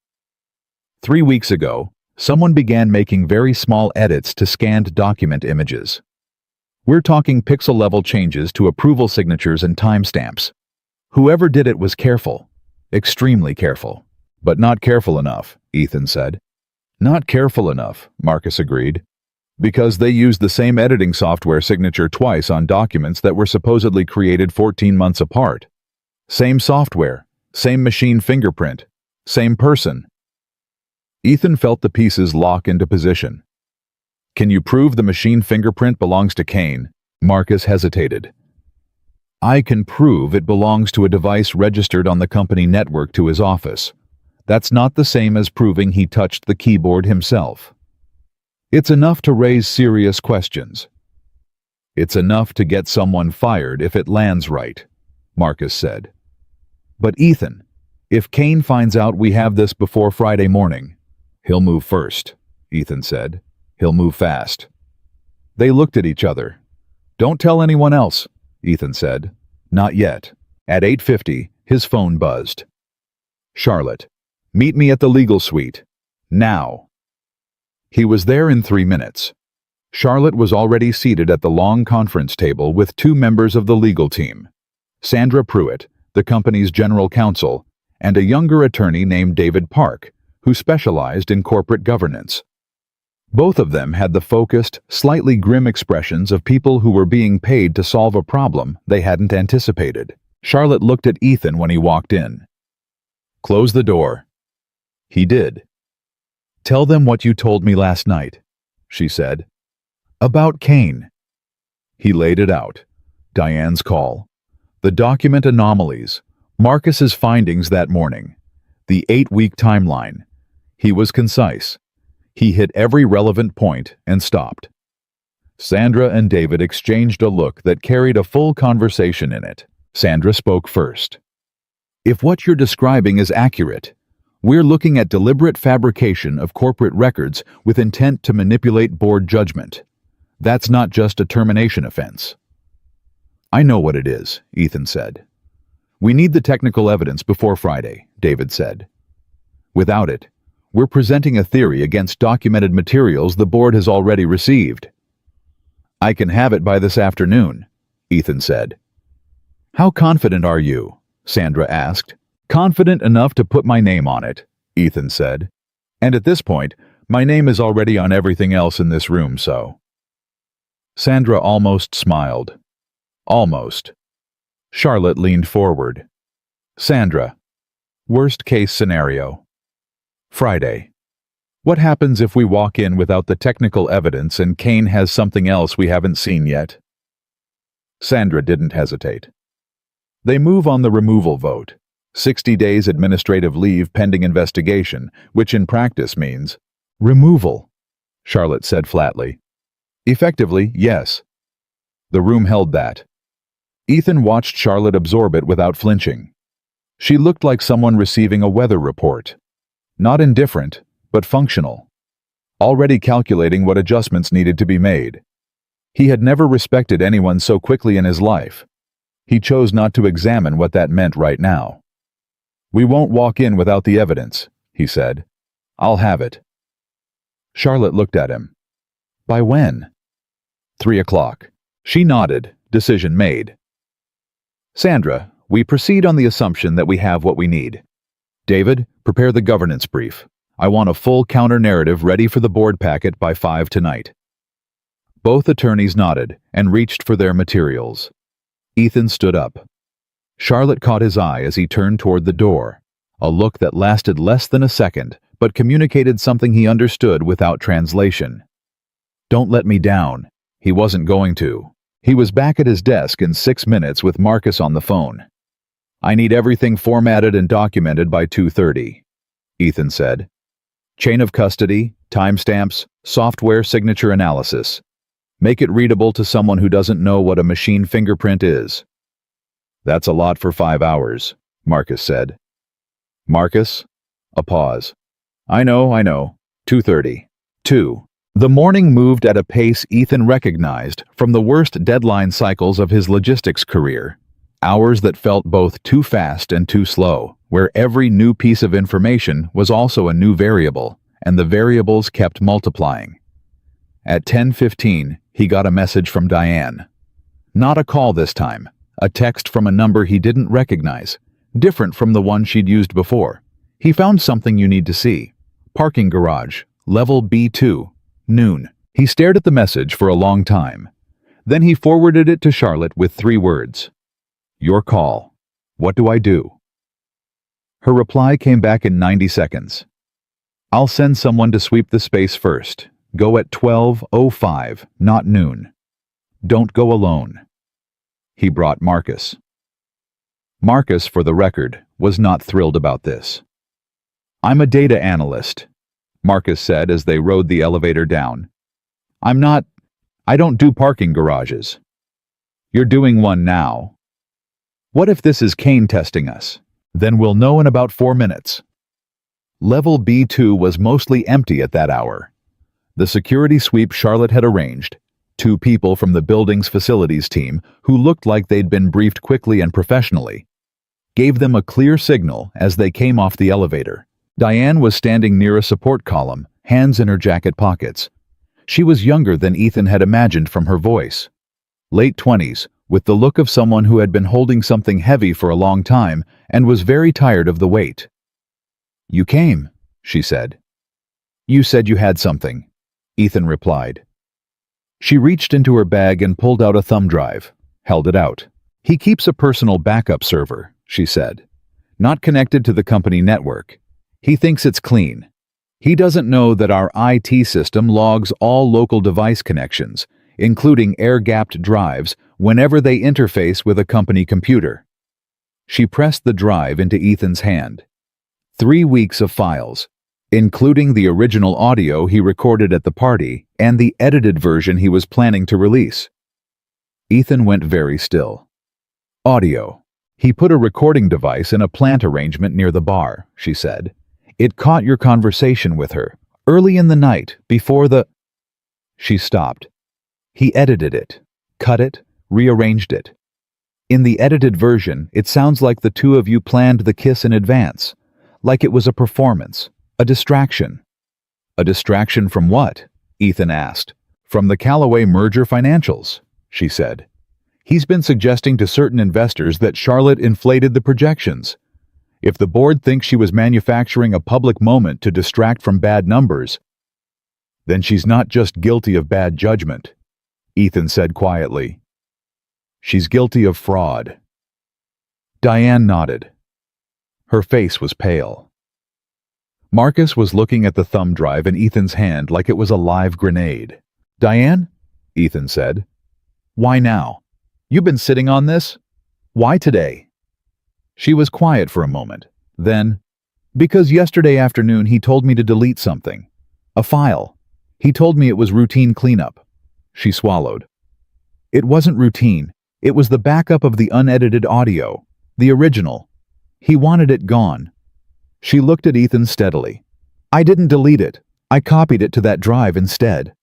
3 weeks ago, someone began making very small edits to scanned document images. We're talking pixel-level changes to approval signatures and timestamps. Whoever did it was careful, extremely careful. "But not careful enough," Ethan said. "Not careful enough," Marcus agreed. "Because they used the same editing software signature twice on documents that were supposedly created 14 months apart. Same software, same machine fingerprint, same person." Ethan felt the pieces lock into position. "Can you prove the machine fingerprint belongs to Kane?" Marcus hesitated. "I can prove it belongs to a device registered on the company network to his office. That's not the same as proving he touched the keyboard himself. It's enough to raise serious questions. It's enough to get someone fired if it lands right. Marcus said. But Ethan, if Kane finds out we have this before Friday morning, he'll move first, Ethan said. He'll move fast. They looked at each other. Don't tell anyone else, Ethan said. Not yet. At 8:50, his phone buzzed. Charlotte, meet me at the legal suite. Now. He was there in 3 minutes. Charlotte was already seated at the long conference table with 2 members of the legal team, Sandra Pruitt, the company's general counsel, and a younger attorney named David Park, who specialized in corporate governance. Both of them had the focused, slightly grim expressions of people who were being paid to solve a problem they hadn't anticipated. Charlotte looked at Ethan when he walked in. Close the door. He did. Tell them what you told me last night, she said. About Kane. He laid it out. Diane's call. The document anomalies. Marcus's findings that morning. The 8-week timeline. He was concise. He hit every relevant point and stopped. Sandra and David exchanged a look that carried a full conversation in it. Sandra spoke first. If what you're describing is accurate, we're looking at deliberate fabrication of corporate records with intent to manipulate board judgment. That's not just a termination offense. I know what it is, Ethan said. We need the technical evidence before Friday, David said. Without it, we're presenting a theory against documented materials the board has already received. I can have it by this afternoon, Ethan said. How confident are you? Sandra asked. Confident enough to put my name on it, Ethan said. And at this point, my name is already on everything else in this room, so. Sandra almost smiled. Almost. Charlotte leaned forward. Sandra, worst case scenario. Friday. What happens if we walk in without the technical evidence and Kane has something else we haven't seen yet? Sandra didn't hesitate. They move on the removal vote. 60 days administrative leave pending investigation, which in practice means removal, Charlotte said flatly. Effectively, yes. The room held that. Ethan watched Charlotte absorb it without flinching. She looked like someone receiving a weather report. Not indifferent, but functional. Already calculating what adjustments needed to be made. He had never respected anyone so quickly in his life. He chose not to examine what that meant right now. We won't walk in without the evidence, he said. I'll have it. Charlotte looked at him. By when? 3 o'clock. She nodded, decision made. Sandra, we proceed on the assumption that we have what we need. David, prepare the governance brief. I want a full counter-narrative ready for the board packet by 5 tonight. Both attorneys nodded and reached for their materials. Ethan stood up. Charlotte caught his eye as he turned toward the door, a look that lasted less than a second, but communicated something he understood without translation. Don't let me down. He wasn't going to. He was back at his desk in 6 minutes with Marcus on the phone. I need everything formatted and documented by 2:30, Ethan said. Chain of custody, timestamps, software signature analysis. Make it readable to someone who doesn't know what a machine fingerprint is. That's a lot for 5 hours, Marcus said. Marcus? A pause. I know. 2:30. 2. The morning moved at a pace Ethan recognized from the worst deadline cycles of his logistics career. Hours that felt both too fast and too slow, where every new piece of information was also a new variable, and the variables kept multiplying. At 10:15, he got a message from Diane. Not a call this time, a text from a number he didn't recognize, different from the one she'd used before. He found something you need to see. Parking garage, level B2, noon. He stared at the message for a long time. Then he forwarded it to Charlotte with 3 words. Your call. What do I do? Her reply came back in 90 seconds. I'll send someone to sweep the space first. Go at 12:05, not noon. Don't go alone. He brought Marcus. Marcus, for the record, was not thrilled about this. I'm a data analyst, Marcus said as they rode the elevator down. I don't do parking garages. You're doing one now. What if this is Kane testing us? Then we'll know in about 4 minutes. Level B2 was mostly empty at that hour. The security sweep Charlotte had arranged, 2 people from the building's facilities team who looked like they'd been briefed quickly and professionally, gave them a clear signal as they came off the elevator. Diane was standing near a support column, hands in her jacket pockets. She was younger than Ethan had imagined from her voice. Late 20s, with the look of someone who had been holding something heavy for a long time and was very tired of the weight. "You came," she said. "You said you had something," Ethan replied. She reached into her bag and pulled out a thumb drive, held it out. "He keeps a personal backup server," she said. "Not connected to the company network. He thinks it's clean. He doesn't know that our IT system logs all local device connections, including air-gapped drives, whenever they interface with a company computer." She pressed the drive into Ethan's hand. 3 weeks of files, including the original audio he recorded at the party and the edited version he was planning to release. Ethan went very still. "Audio. He put a recording device in a plant arrangement near the bar," she said. "It caught your conversation with her, early in the night, before the—" She stopped. "He edited it, cut it, rearranged it. In the edited version, it sounds like the 2 of you planned the kiss in advance, like it was a performance, a distraction." "A distraction from what?" Ethan asked. "From the Callaway merger financials," she said. "He's been suggesting to certain investors that Charlotte inflated the projections. If the board thinks she was manufacturing a public moment to distract from bad numbers, then she's not just guilty of bad judgment," Ethan said quietly. "She's guilty of fraud." Diane nodded. Her face was pale. Marcus was looking at the thumb drive in Ethan's hand like it was a live grenade. "Diane?" Ethan said. "Why now? You've been sitting on this? Why today?" She was quiet for a moment. Then, "Because yesterday afternoon he told me to delete something. A file. He told me it was routine cleanup." She swallowed. "It wasn't routine. It was the backup of the unedited audio. The original. He wanted it gone." She looked at Ethan steadily. "I didn't delete it. I copied it to that drive instead."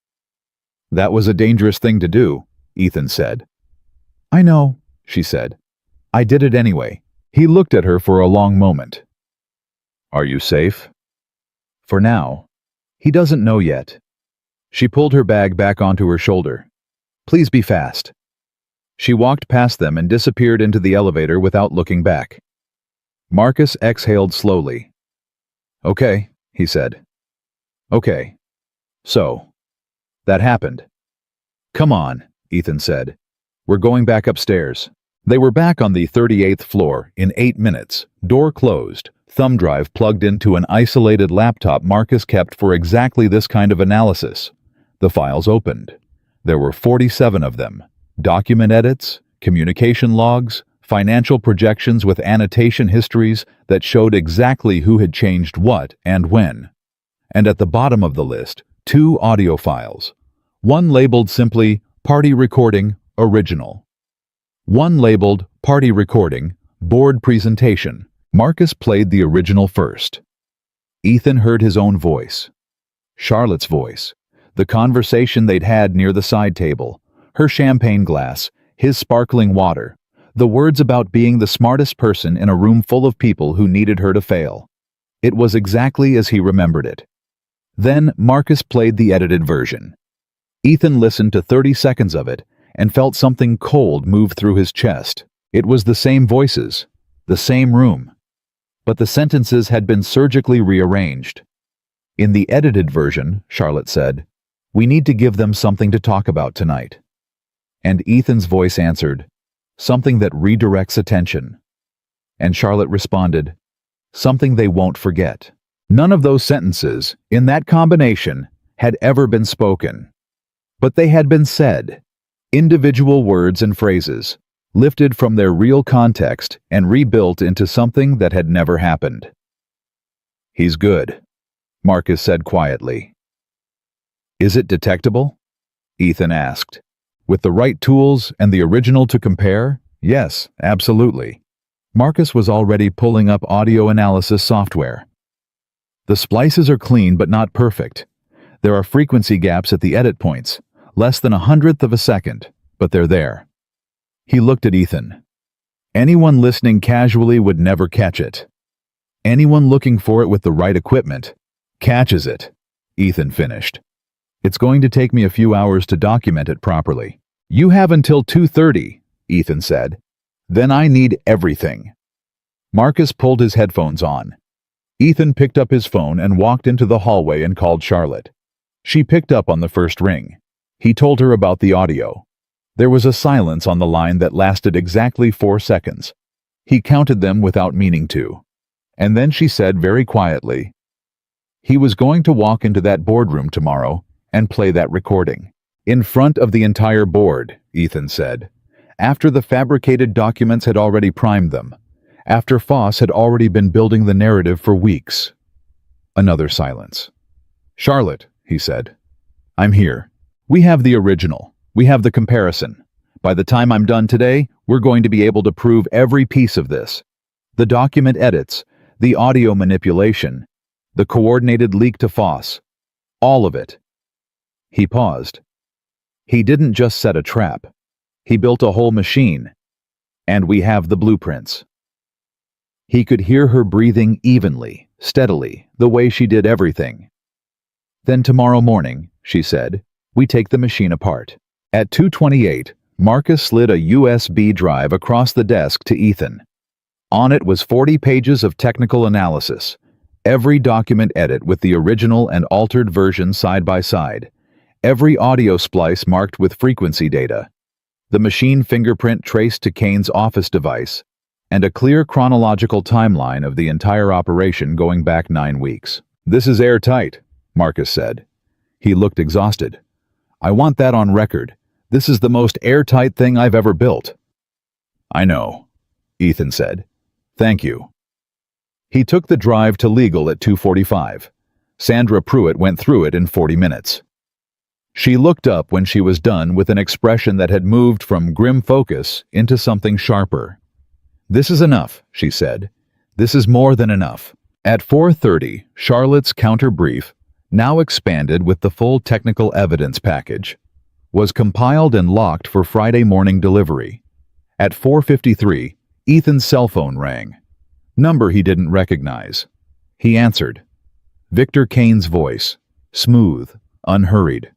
"That was a dangerous thing to do," Ethan said. "I know," she said. "I did it anyway." He looked at her for a long moment. "Are you safe?" "For now. He doesn't know yet." She pulled her bag back onto her shoulder. "Please be fast." She walked past them and disappeared into the elevator without looking back. Marcus exhaled slowly. "Okay," he said. "Okay. So, that happened." "Come on," Ethan said. "We're going back upstairs." They were back on the 38th floor in 8 minutes, door closed, thumb drive plugged into an isolated laptop Marcus kept for exactly this kind of analysis. The files opened. There were 47 of them. Document edits, communication logs, financial projections with annotation histories that showed exactly who had changed what and when. And at the bottom of the list, 2 audio files. One labeled simply, "Party Recording, Original." One labeled, "Party Recording, Board Presentation." Marcus played the original first. Ethan heard his own voice. Charlotte's voice. The conversation they'd had near the side table. Her champagne glass, his sparkling water. The words about being the smartest person in a room full of people who needed her to fail. It was exactly as he remembered it. Then Marcus played the edited version. Ethan listened to 30 seconds of it and felt something cold move through his chest. It was the same voices, the same room. But the sentences had been surgically rearranged. In the edited version, Charlotte said, "We need to give them something to talk about tonight." And Ethan's voice answered, "Something that redirects attention." And Charlotte responded, "Something they won't forget." None of those sentences, in that combination, had ever been spoken. But they had been said. Individual words and phrases, lifted from their real context and rebuilt into something that had never happened. "He's good," Marcus said quietly. "Is it detectable?" Ethan asked. "With the right tools and the original to compare? Yes, absolutely." Marcus was already pulling up audio analysis software. The splices are clean but not perfect. There are frequency gaps at the edit points, less than 1/100th of a second, but they're there. He looked at Ethan. Anyone listening casually would never catch it. Anyone looking for it with the right equipment catches it, Ethan finished. It's going to take me a few hours to document it properly. You have until 2:30, Ethan said. Then I need everything. Marcus pulled his headphones on. Ethan picked up his phone and walked into the hallway and called Charlotte. She picked up on the first ring. He told her about the audio. There was a silence on the line that lasted exactly 4 seconds. He counted them without meaning to. And then she said very quietly, "He was going to walk into that boardroom tomorrow and play that recording." "In front of the entire board," Ethan said. "After the fabricated documents had already primed them. After Foss had already been building the narrative for weeks." Another silence. "Charlotte," he said. "I'm here. We have the original. We have the comparison. By the time I'm done today, we're going to be able to prove every piece of this. The document edits, the audio manipulation, the coordinated leak to Foss. All of it." He paused. "He didn't just set a trap. He built a whole machine. And we have the blueprints." He could hear her breathing evenly, steadily, the way she did everything. "Then tomorrow morning," she said, "we take the machine apart." At 2:28, Marcus slid a USB drive across the desk to Ethan. On it was 40 pages of technical analysis, every document edit with the original and altered version side by side, every audio splice marked with frequency data, the machine fingerprint traced to Kane's office device, and a clear chronological timeline of the entire operation going back 9 weeks. "This is airtight," Marcus said. He looked exhausted. "I want that on record. This is the most airtight thing I've ever built." "I know," Ethan said. "Thank you." He took the drive to legal at 2:45. Sandra Pruitt went through it in 40 minutes. She looked up when she was done with an expression that had moved from grim focus into something sharper. "This is enough," she said. "This is more than enough." At 4:30, Charlotte's counter-brief, now expanded with the full technical evidence package, was compiled and locked for Friday morning delivery. At 4:53, Ethan's cell phone rang. Number he didn't recognize. He answered. Victor Kane's voice, smooth, unhurried.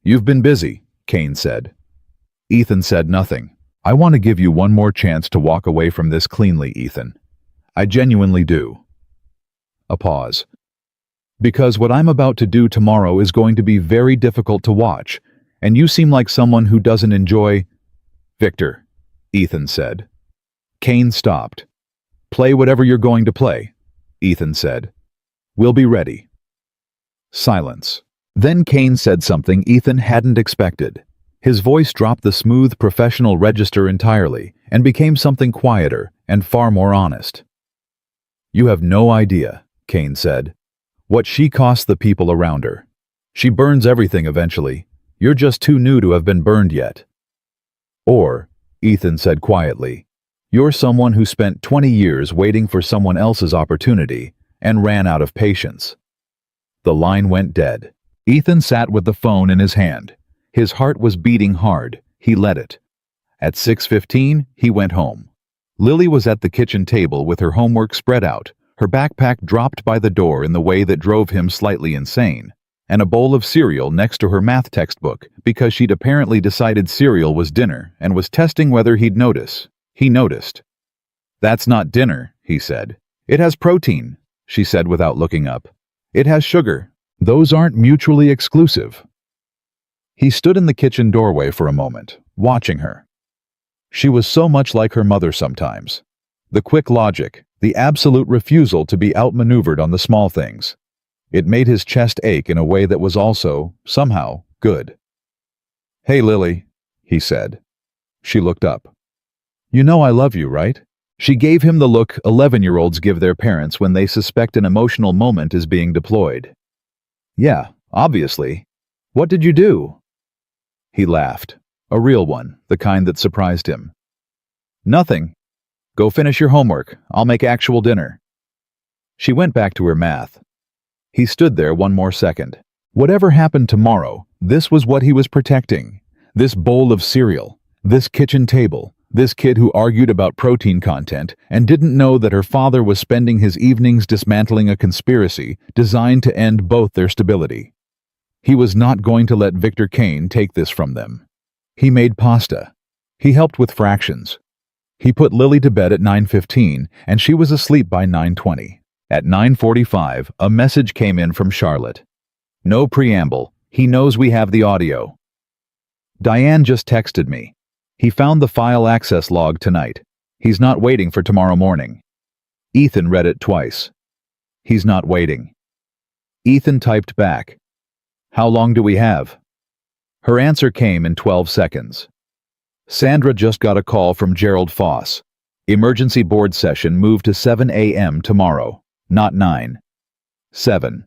"You've been busy," Kane said. Ethan said nothing. "I want to give you one more chance to walk away from this cleanly, Ethan. I genuinely do." A pause. "Because what I'm about to do tomorrow is going to be very difficult to watch, and you seem like someone who doesn't enjoy—" "Victor," Ethan said. Kane stopped. "Play whatever you're going to play," Ethan said. "We'll be ready." Silence. Then Kane said something Ethan hadn't expected. His voice dropped the smooth professional register entirely and became something quieter and far more honest. "You have no idea," Kane said, "what she costs the people around her. She burns everything eventually. You're just too new to have been burned yet." "Or," Ethan said quietly, "you're someone who spent 20 years waiting for someone else's opportunity and ran out of patience." The line went dead. Ethan sat with the phone in his hand. His heart was beating hard. He let it. At 6:15, he went home. Lily was at the kitchen table with her homework spread out, her backpack dropped by the door in the way that drove him slightly insane, and a bowl of cereal next to her math textbook because she'd apparently decided cereal was dinner and was testing whether he'd notice. He noticed. "That's not dinner," he said. "It has protein," she said without looking up. "It has sugar. Those aren't mutually exclusive." He stood in the kitchen doorway for a moment, watching her. She was so much like her mother sometimes. The quick logic, the absolute refusal to be outmaneuvered on the small things. It made his chest ache in a way that was also, somehow, good. "Hey, Lily," he said. She looked up. "You know I love you, right?" She gave him the look 11-year-olds give their parents when they suspect an emotional moment is being deployed. "Yeah, obviously. What did you do?" He laughed. A real one, the kind that surprised him. "Nothing. Go finish your homework. I'll make actual dinner. She went back to her math. He stood there one more second. Whatever happened tomorrow, this was what he was protecting. This bowl of cereal, this kitchen table, this kid who argued about protein content and didn't know that her father was spending his evenings dismantling a conspiracy designed to end both their stability. He was not going to let Victor Kane take this from them. He made pasta. He helped with fractions. He put Lily to bed at 9:15 and she was asleep by 9:20. At 9:45, a message came in from Charlotte. No preamble. He knows we have the audio. Diane just texted me. He found the file access log tonight. He's not waiting for tomorrow morning. Ethan read it twice. He's not waiting. Ethan typed back. How long do we have? Her answer came in 12 seconds. Sandra just got a call from Gerald Foss. Emergency board session moved to 7 a.m. tomorrow, not 9. 7.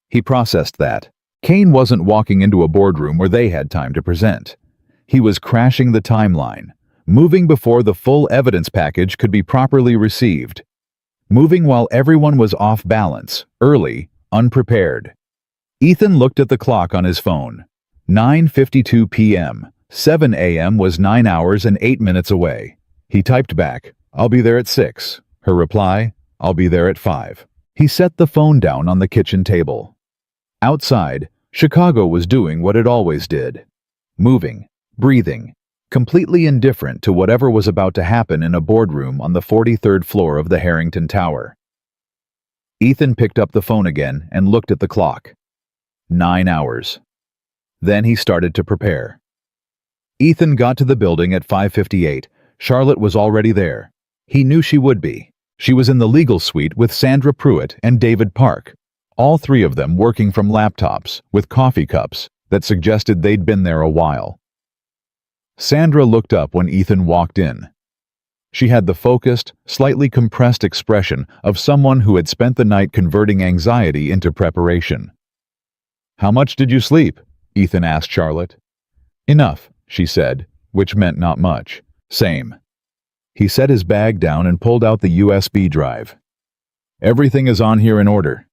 He processed that. Kane wasn't walking into a boardroom where they had time to present. He was crashing the timeline, moving before the full evidence package could be properly received. Moving while everyone was off balance, early, unprepared. Ethan looked at the clock on his phone. 9:52 p.m. 7 a.m. was 9 hours and 8 minutes away. He typed back, I'll be there at 6. Her reply, I'll be there at 5. He set the phone down on the kitchen table. Outside, Chicago was doing what it always did. Moving, breathing, completely indifferent to whatever was about to happen in a boardroom on the 43rd floor of the Harrington Tower. Ethan picked up the phone again and looked at the clock. 9 hours. Then he started to prepare. Ethan got to the building at 5:58. Charlotte was already there. He knew she would be. She was in the legal suite with Sandra Pruitt and David Park, all three of them working from laptops with coffee cups that suggested they'd been there a while. Sandra looked up when Ethan walked in. She had the focused, slightly compressed expression of someone who had spent the night converting anxiety into preparation. How much did you sleep? Ethan asked Charlotte. Enough, she said, which meant not much. Same. He set his bag down and pulled out the USB drive. Everything is on here in order.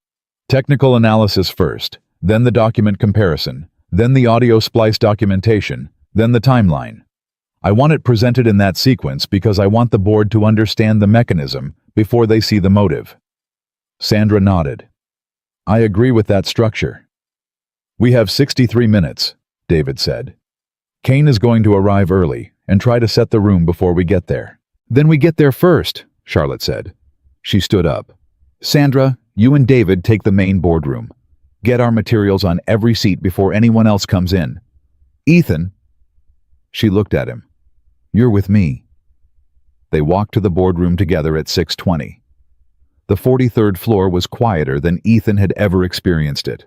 Technical analysis first, then the document comparison, then the audio splice documentation, then the timeline. I want it presented in that sequence because I want the board to understand the mechanism before they see the motive. Sandra nodded. I agree with that structure. We have 63 minutes, David said. Kane is going to arrive early and try to set the room before we get there. Then we get there first, Charlotte said. She stood up. Sandra, you and David take the main boardroom. Get our materials on every seat before anyone else comes in. Ethan. She looked at him. You're with me. They walked to the boardroom together at 6:20. The 43rd floor was quieter than Ethan had ever experienced it.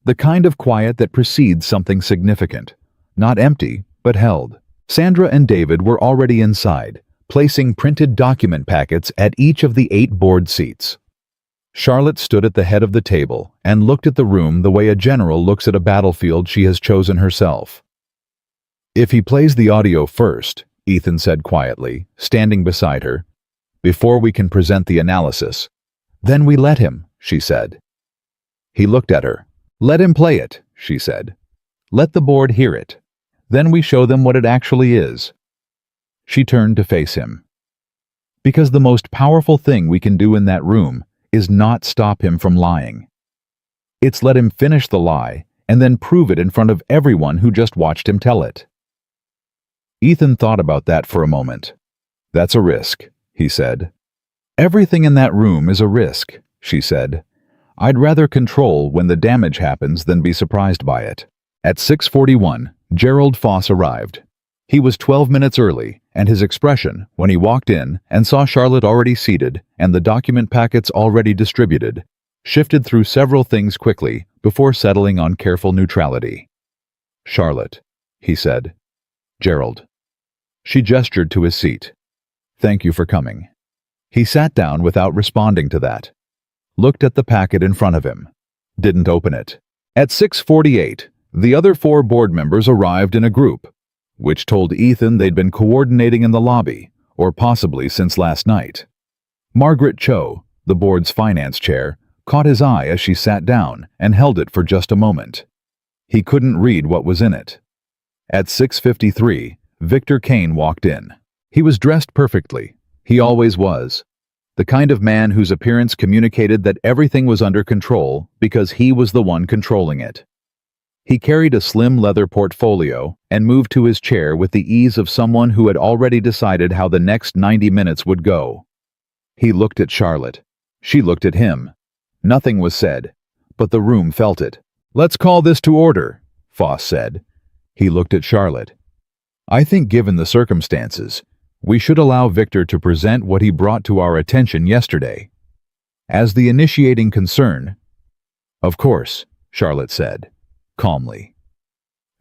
The kind of quiet that precedes something significant. Not empty, but held. Sandra and David were already inside, placing printed document packets at each of the 8 board seats. Charlotte stood at the head of the table and looked at the room the way a general looks at a battlefield she has chosen herself. If he plays the audio first, Ethan said quietly, standing beside her, before we can present the analysis, then we let him, she said. He looked at her. Let him play it, she said. Let the board hear it. Then we show them what it actually is. She turned to face him. Because the most powerful thing we can do in that room is not stop him from lying. It's let him finish the lie and then prove it in front of everyone who just watched him tell it. Ethan thought about that for a moment. That's a risk, he said. Everything in that room is a risk, she said. I'd rather control when the damage happens than be surprised by it. At 6:41, Gerald Foss arrived. He was 12 minutes early, and his expression, when he walked in and saw Charlotte already seated and the document packets already distributed, shifted through several things quickly before settling on careful neutrality. Charlotte, he said. Gerald. She gestured to his seat. Thank you for coming. He sat down without responding to that. Looked at the packet in front of him. Didn't open it. At 6:48, the other 4 board members arrived in a group, which told Ethan they'd been coordinating in the lobby, or possibly since last night. Margaret Cho, the board's finance chair, caught his eye as she sat down and held it for just a moment. He couldn't read what was in it. At 6:53, Victor Kane walked in. He was dressed perfectly. He always was. The kind of man whose appearance communicated that everything was under control because he was the one controlling it. He carried a slim leather portfolio and moved to his chair with the ease of someone who had already decided how the next 90 minutes would go. He looked at Charlotte. She looked at him. Nothing was said, but the room felt it. "Let's call this to order," Foss said. He looked at Charlotte. "I think given the circumstances, we should allow Victor to present what he brought to our attention yesterday. As the initiating concern—" "Of course," Charlotte said, calmly.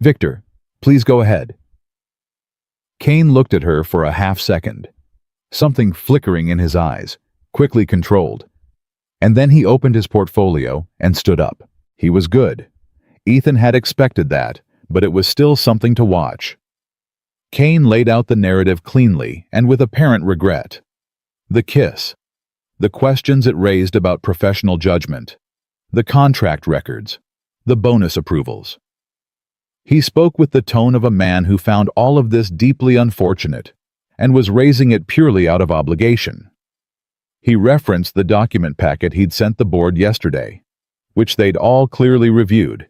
"Victor, please go ahead." Kane looked at her for a half-second, something flickering in his eyes, quickly controlled. And then he opened his portfolio and stood up. He was good. Ethan had expected that, but it was still something to watch. Kane laid out the narrative cleanly and with apparent regret. The kiss. The questions it raised about professional judgment. The contract records. The bonus approvals. He spoke with the tone of a man who found all of this deeply unfortunate and was raising it purely out of obligation. He referenced the document packet he'd sent the board yesterday, which they'd all clearly reviewed,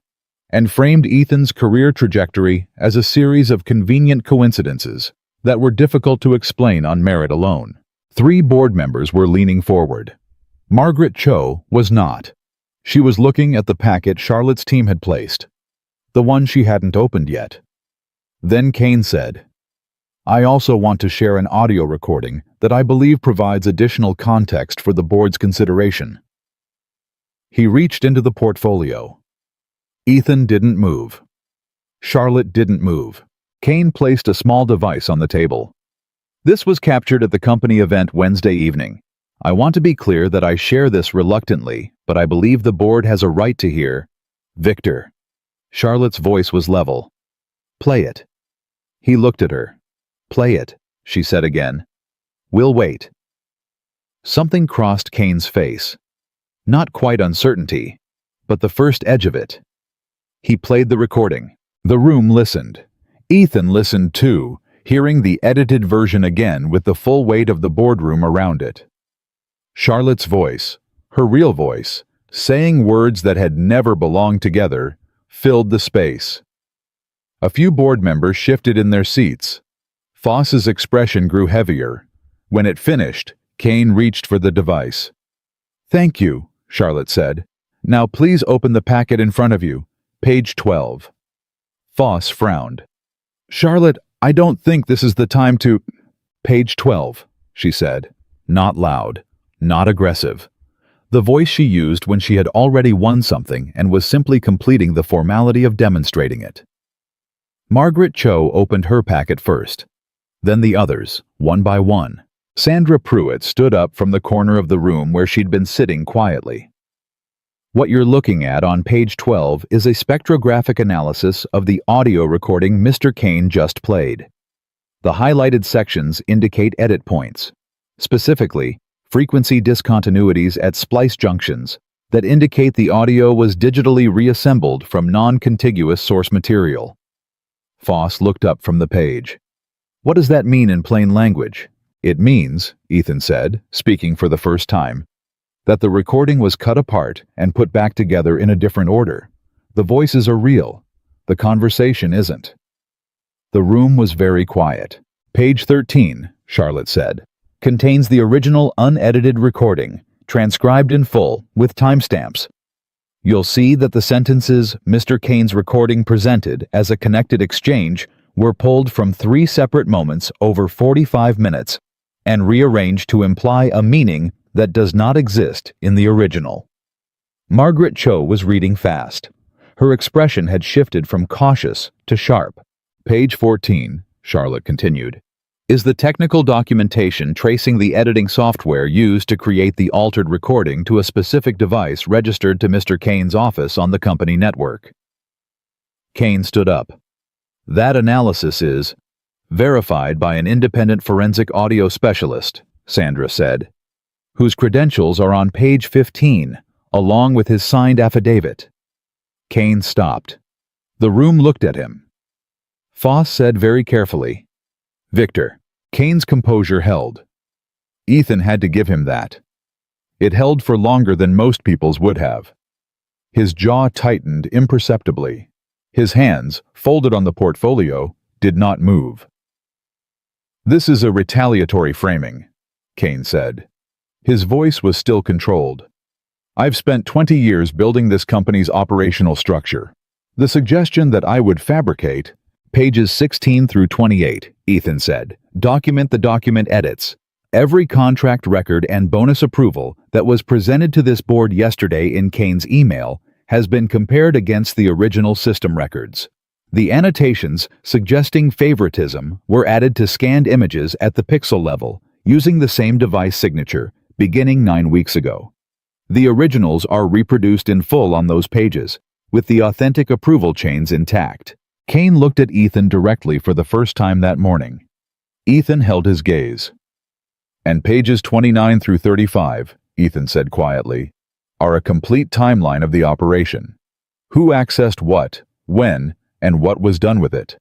and framed Ethan's career trajectory as a series of convenient coincidences that were difficult to explain on merit alone. 3 board members were leaning forward. Margaret Cho was not. She was looking at the packet Charlotte's team had placed, the one she hadn't opened yet. Then Kane said, "I also want to share an audio recording that I believe provides additional context for the board's consideration." He reached into the portfolio. Ethan didn't move. Charlotte didn't move. Kane placed a small device on the table. "This was captured at the company event Wednesday evening. I want to be clear that I share this reluctantly, but I believe the board has a right to hear." "Victor." Charlotte's voice was level. "Play it." He looked at her. "Play it," she said again. "We'll wait." Something crossed Kane's face. Not quite uncertainty, but the first edge of it. He played the recording. The room listened. Ethan listened too, hearing the edited version again with the full weight of the boardroom around it. Charlotte's voice, her real voice, saying words that had never belonged together, filled the space. A few board members shifted in their seats. Foss's expression grew heavier. When it finished, Kane reached for the device. "Thank you," Charlotte said. "Now please open the packet in front of you. Page 12. Foss frowned. "Charlotte, I don't think this is the time to—" "Page 12, she said, not loud, not aggressive. The voice she used when she had already won something and was simply completing the formality of demonstrating it. Margaret Cho opened her packet first. Then the others, one by one. Sandra Pruitt stood up from the corner of the room where she'd been sitting quietly. "What you're looking at on page 12 is a spectrographic analysis of the audio recording Mr. Kane just played. The highlighted sections indicate edit points, specifically frequency discontinuities at splice junctions that indicate the audio was digitally reassembled from non-contiguous source material." Foss looked up from the page. "What does that mean in plain language?" "It means," Ethan said, speaking for the first time, "that the recording was cut apart and put back together in a different order. The voices are real. The conversation isn't." The room was very quiet. "Page 13, Charlotte said, contains the original unedited recording, transcribed in full, with timestamps. You'll see that the sentences Mr. Kane's recording presented as a connected exchange were pulled from 3 separate moments over 45 minutes and rearranged to imply a meaning that does not exist in the original." Margaret Cho was reading fast. Her expression had shifted from cautious to sharp. "Page 14, Charlotte continued, is the technical documentation tracing the editing software used to create the altered recording to a specific device registered to Mr. Kane's office on the company network." Kane stood up. "That analysis is—" Verified by an independent forensic audio specialist, Sandra said, whose credentials are on page 15, along with his signed affidavit. Kane stopped. The room looked at him. Foss said very carefully, "Victor." Kane's composure held. Ethan had to give him that. It held for longer than most people's would have. His jaw tightened imperceptibly. His hands, folded on the portfolio, did not move. "This is a retaliatory framing," Kane said. His voice was still controlled. "I've spent 20 years building this company's operational structure. The suggestion that I would fabricate—" Pages 16 through 28, Ethan said, "document the document edits. Every contract record and bonus approval that was presented to this board yesterday in Kane's email has been compared against the original system records. The annotations suggesting favoritism were added to scanned images at the pixel level using the same device signature, beginning 9 weeks ago. The originals are reproduced in full on those pages, with the authentic approval chains intact." Kane looked at Ethan directly for the first time that morning. Ethan held his gaze. "And pages 29 through 35, Ethan said quietly, are a complete timeline of the operation. Who accessed what, when, and what was done with it.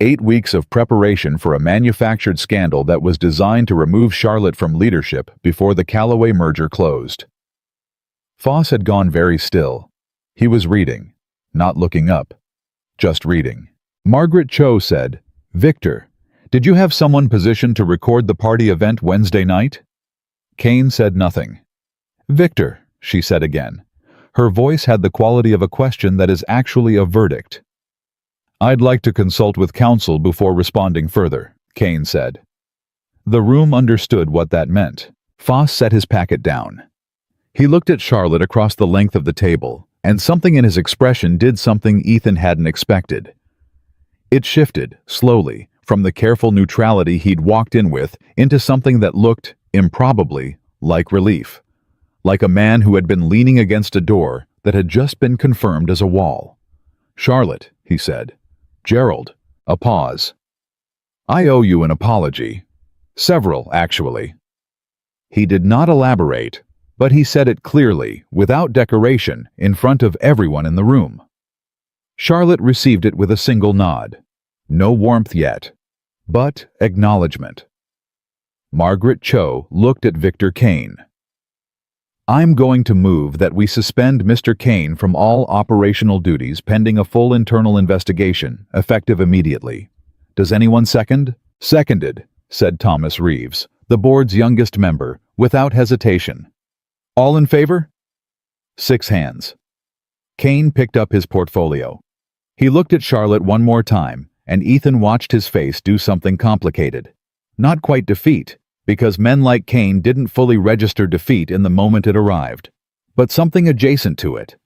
8 weeks of preparation for a manufactured scandal that was designed to remove Charlotte from leadership before the Callaway merger closed." Foss had gone very still. He was reading, not looking up. Just reading. Margaret Cho said, "Victor, did you have someone positioned to record the party event Wednesday night?" Kane said nothing. "Victor," she said again. Her voice had the quality of a question that is actually a verdict. "I'd like to consult with counsel before responding further," Kane said. The room understood what that meant. Foss set his packet down. He looked at Charlotte across the length of the table, and something in his expression did something Ethan hadn't expected. It shifted, slowly, from the careful neutrality he'd walked in with into something that looked, improbably, like relief. Like a man who had been leaning against a door that had just been confirmed as a wall. "Charlotte," he said. "Gerald." A pause. "I owe you an apology. Several, actually." He did not elaborate, but he said it clearly, without decoration, in front of everyone in the room. Charlotte received it with a single nod. No warmth yet, but acknowledgement. Margaret Cho looked at Victor Kane. "I'm going to move that we suspend Mr. Kane from all operational duties pending a full internal investigation, effective immediately. Does anyone second?" "Seconded," said Thomas Reeves, the board's youngest member, without hesitation. "All in favor?" 6 hands. Kane picked up his portfolio. He looked at Charlotte one more time, and Ethan watched his face do something complicated. Not quite defeat, because men like Kane didn't fully register defeat in the moment it arrived, but something adjacent to it.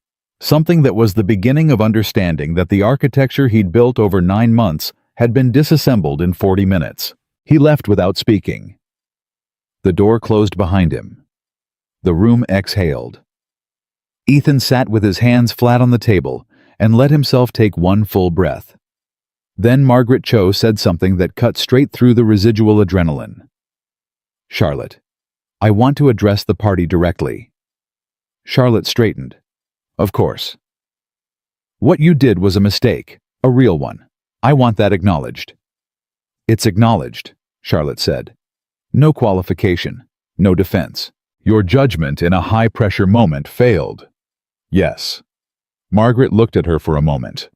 Something that was the beginning of understanding that the architecture he'd built over 9 months had been disassembled in 40 minutes. He left without speaking. The door closed behind him. The room exhaled. Ethan sat with his hands flat on the table and let himself take one full breath. Then Margaret Cho said something that cut straight through the residual adrenaline. "Charlotte, I want to address the party directly." Charlotte straightened. "Of course. What you did was a mistake, a real one. I want that acknowledged." "It's acknowledged," Charlotte said. "No qualification, no defense. Your judgment in a high-pressure moment failed." "Yes." Margaret looked at her for a moment.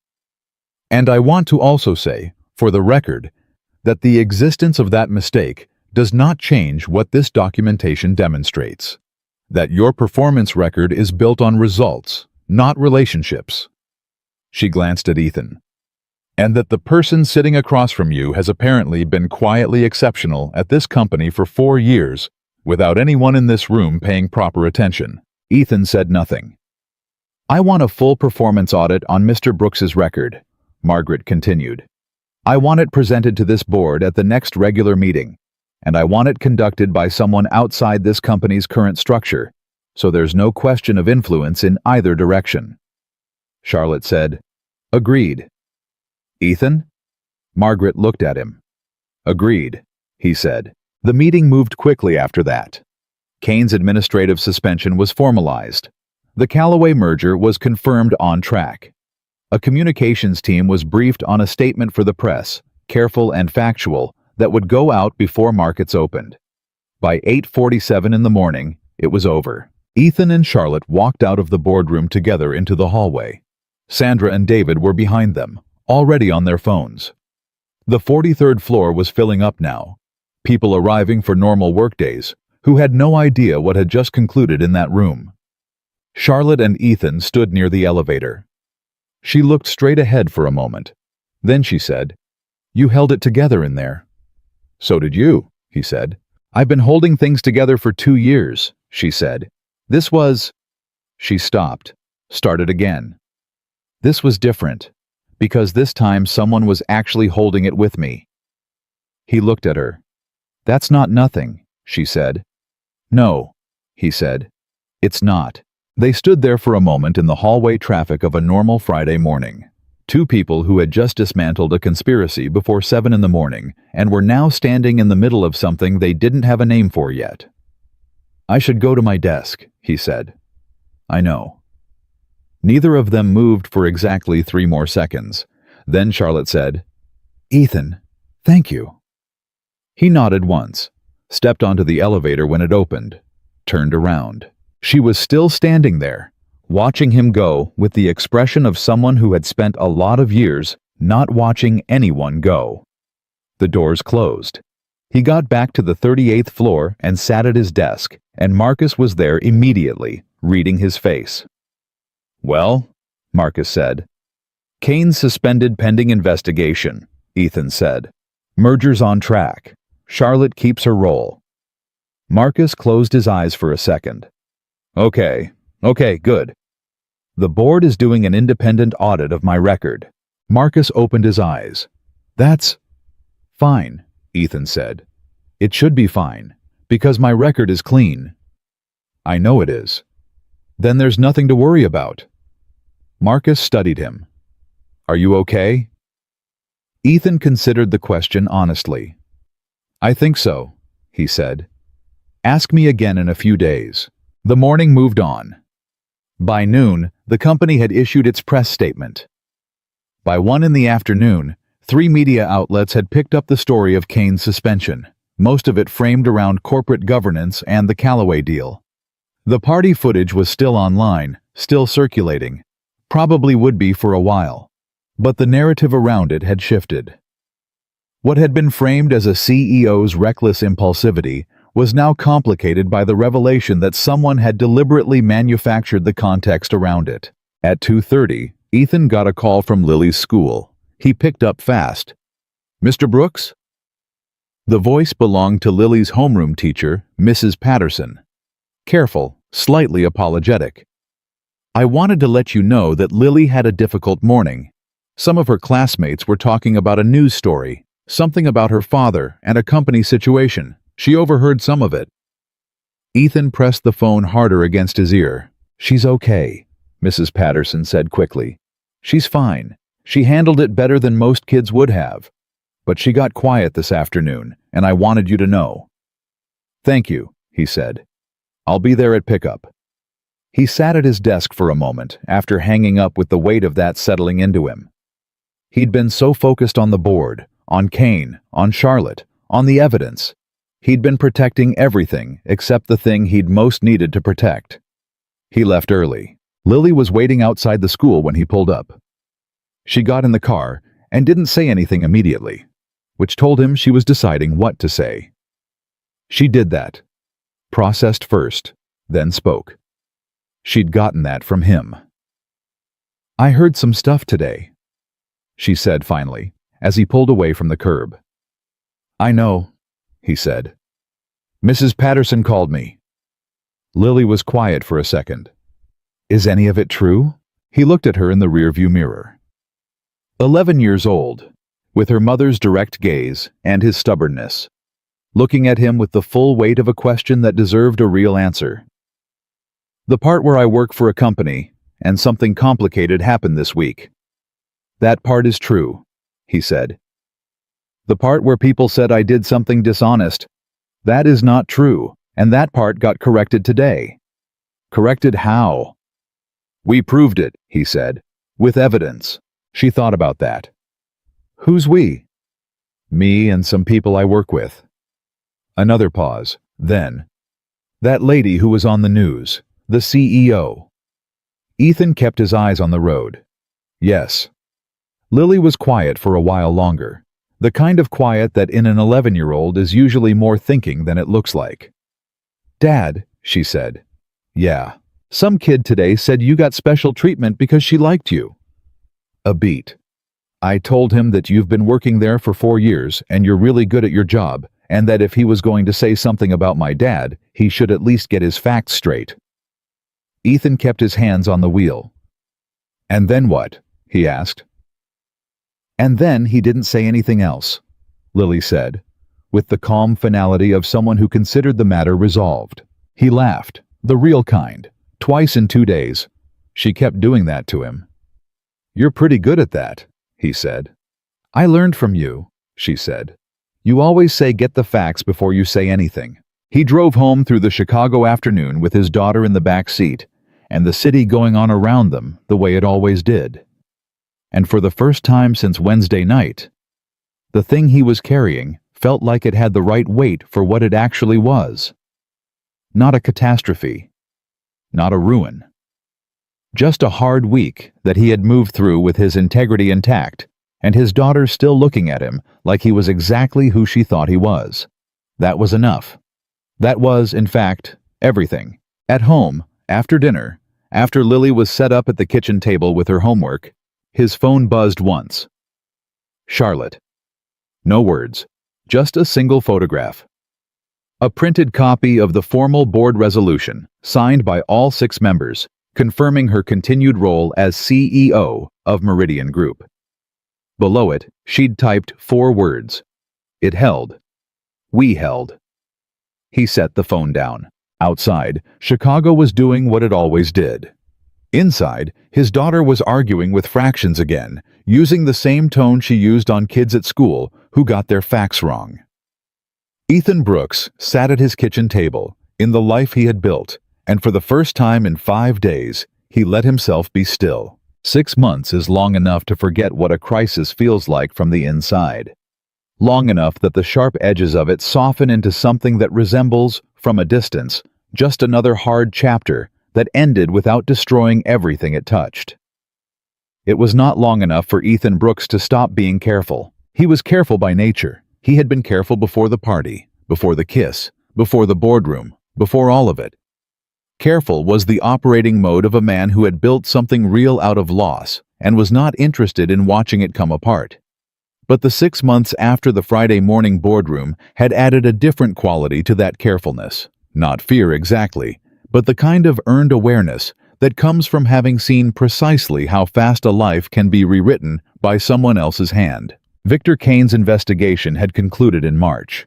"And I want to also say, for the record, that the existence of that mistake does not change what this documentation demonstrates. That your performance record is built on results, not relationships." She glanced at Ethan. "And that the person sitting across from you has apparently been quietly exceptional at this company for 4 years, without anyone in this room paying proper attention." Ethan said nothing. "I want a full performance audit on Mr. Brooks's record," Margaret continued. "I want it presented to this board at the next regular meeting, and I want it conducted by someone outside this company's current structure, so there's no question of influence in either direction." Charlotte said, "Agreed." "Ethan?" Margaret looked at him. Agreed, he said. The meeting moved quickly after that. Kane's administrative suspension was formalized. The Callaway merger was confirmed on track. A communications team was briefed on a statement for the press, careful and factual, that would go out before markets opened. By 8:47 in the morning, it was over. Ethan and Charlotte walked out of the boardroom together into the hallway. Sandra and David were behind them, already on their phones. The 43rd floor was filling up now. People arriving for normal workdays, who had no idea what had just concluded in that room. Charlotte and Ethan stood near the elevator. She looked straight ahead for a moment. Then she said, "You held it together in there." "So did you," he said. "I've been holding things together for 2 years," she said. "This was—" She stopped, started again. "This was different, because this time someone was actually holding it with me." He looked at her. "That's not nothing," she said. "No," he said. "It's not." They stood there for a moment in the hallway traffic of a normal Friday morning. Two people who had just dismantled a conspiracy before 7 in the morning and were now standing in the middle of something they didn't have a name for yet. "I should go to my desk," he said. "I know." Neither of them moved for exactly 3 more seconds. Then Charlotte said, "Ethan, thank you." He nodded once, stepped onto the elevator when it opened, turned around. She was still standing there, watching him go with the expression of someone who had spent a lot of years not watching anyone go. The doors closed. He got back to the 38th floor and sat at his desk, and Marcus was there immediately, reading his face. "Well," Marcus said. "Kane's suspended pending investigation," Ethan said. "Merger's on track. Charlotte keeps her role." Marcus closed his eyes for a second. Okay, good. "The board is doing an independent audit of my record." Marcus opened his eyes. "That's fine," Ethan said. "It should be fine, because my record is clean." "I know it is." "Then there's nothing to worry about." Marcus studied him. "Are you okay?" Ethan considered the question honestly. "I think so," he said. "Ask me again in a few days." The morning moved on. By noon, the company had issued its press statement. By 1 in the afternoon, 3 media outlets had picked up the story of Kane's suspension, most of it framed around corporate governance and the Callaway deal. The party footage was still online, still circulating, probably would be for a while, but the narrative around it had shifted. What had been framed as a CEO's reckless impulsivity was now complicated by the revelation that someone had deliberately manufactured the context around it. At 2:30, Ethan got a call from Lily's school. He picked up fast. "Mr. Brooks?" The voice belonged to Lily's homeroom teacher, Mrs. Patterson. Careful, slightly apologetic. "I wanted to let you know that Lily had a difficult morning. Some of her classmates were talking about a news story, something about her father and a company situation. She overheard some of it." Ethan pressed the phone harder against his ear. "She's okay," Mrs. Patterson said quickly. "She's fine. She handled it better than most kids would have. But she got quiet this afternoon, and I wanted you to know." "Thank you," he said. "I'll be there at pickup." He sat at his desk for a moment after hanging up with the weight of that settling into him. He'd been so focused on the board, on Kane, on Charlotte, on the evidence. He'd been protecting everything except the thing he'd most needed to protect. He left early. Lily was waiting outside the school when he pulled up. She got in the car and didn't say anything immediately, which told him she was deciding what to say. She did that. Processed first, then spoke. She'd gotten that from him. "I heard some stuff today," she said finally, as he pulled away from the curb. "I know," he said. "Mrs. Patterson called me." Lily was quiet for a second. "Is any of it true?" He looked at her in the rearview mirror. 11 years old, with her mother's direct gaze and his stubbornness, looking at him with the full weight of a question that deserved a real answer. "The part where I work for a company, and something complicated happened this week. That part is true," he said. The part where people said I did something dishonest. That is not true, and that part got corrected today. Corrected how? We proved it, he said, with evidence. She thought about that. Who's we? Me and some people I work with. Another pause. Then, that lady who was on the news, the CEO. Ethan kept his eyes on the road. Yes. Lily was quiet for a while longer. The kind of quiet that in an 11-year-old is usually more thinking than it looks like. Dad, she said. Yeah. Some kid today said you got special treatment because she liked you. A beat. I told him that you've been working there for 4 years and you're really good at your job, and that if he was going to say something about my dad, he should at least get his facts straight. Ethan kept his hands on the wheel. And then what? He asked. And then he didn't say anything else, Lily said, with the calm finality of someone who considered the matter resolved. He laughed, the real kind, twice in 2 days. She kept doing that to him. You're pretty good at that, he said. I learned from you, she said. You always say get the facts before you say anything. He drove home through the Chicago afternoon with his daughter in the back seat, and the city going on around them the way it always did. And for the first time since Wednesday night, the thing he was carrying felt like it had the right weight for what it actually was. Not a catastrophe. Not a ruin. Just a hard week that he had moved through with his integrity intact, and his daughter still looking at him like he was exactly who she thought he was. That was enough. That was, in fact, everything. At home, after dinner, after Lily was set up at the kitchen table with her homework, his phone buzzed once. Charlotte. No words, just a single photograph. A printed copy of the formal board resolution, signed by all 6 members, confirming her continued role as CEO of Meridian Group. Below it, she'd typed 4 words. It held. We held. He set the phone down. Outside, Chicago was doing what it always did. Inside, his daughter was arguing with fractions again, using the same tone she used on kids at school who got their facts wrong. Ethan Brooks sat at his kitchen table, in the life he had built, and for the first time in 5 days, he let himself be still. 6 months is long enough to forget what a crisis feels like from the inside. Long enough that the sharp edges of it soften into something that resembles, from a distance, just another hard chapter that ended without destroying everything it touched. It was not long enough for Ethan Brooks to stop being careful. He was careful by nature. He had been careful before the party, before the kiss, before the boardroom, before all of it. Careful was the operating mode of a man who had built something real out of loss and was not interested in watching it come apart. But the 6 months after the Friday morning boardroom had added a different quality to that carefulness. Not fear exactly, but the kind of earned awareness that comes from having seen precisely how fast a life can be rewritten by someone else's hand. Victor Kane's investigation had concluded in March.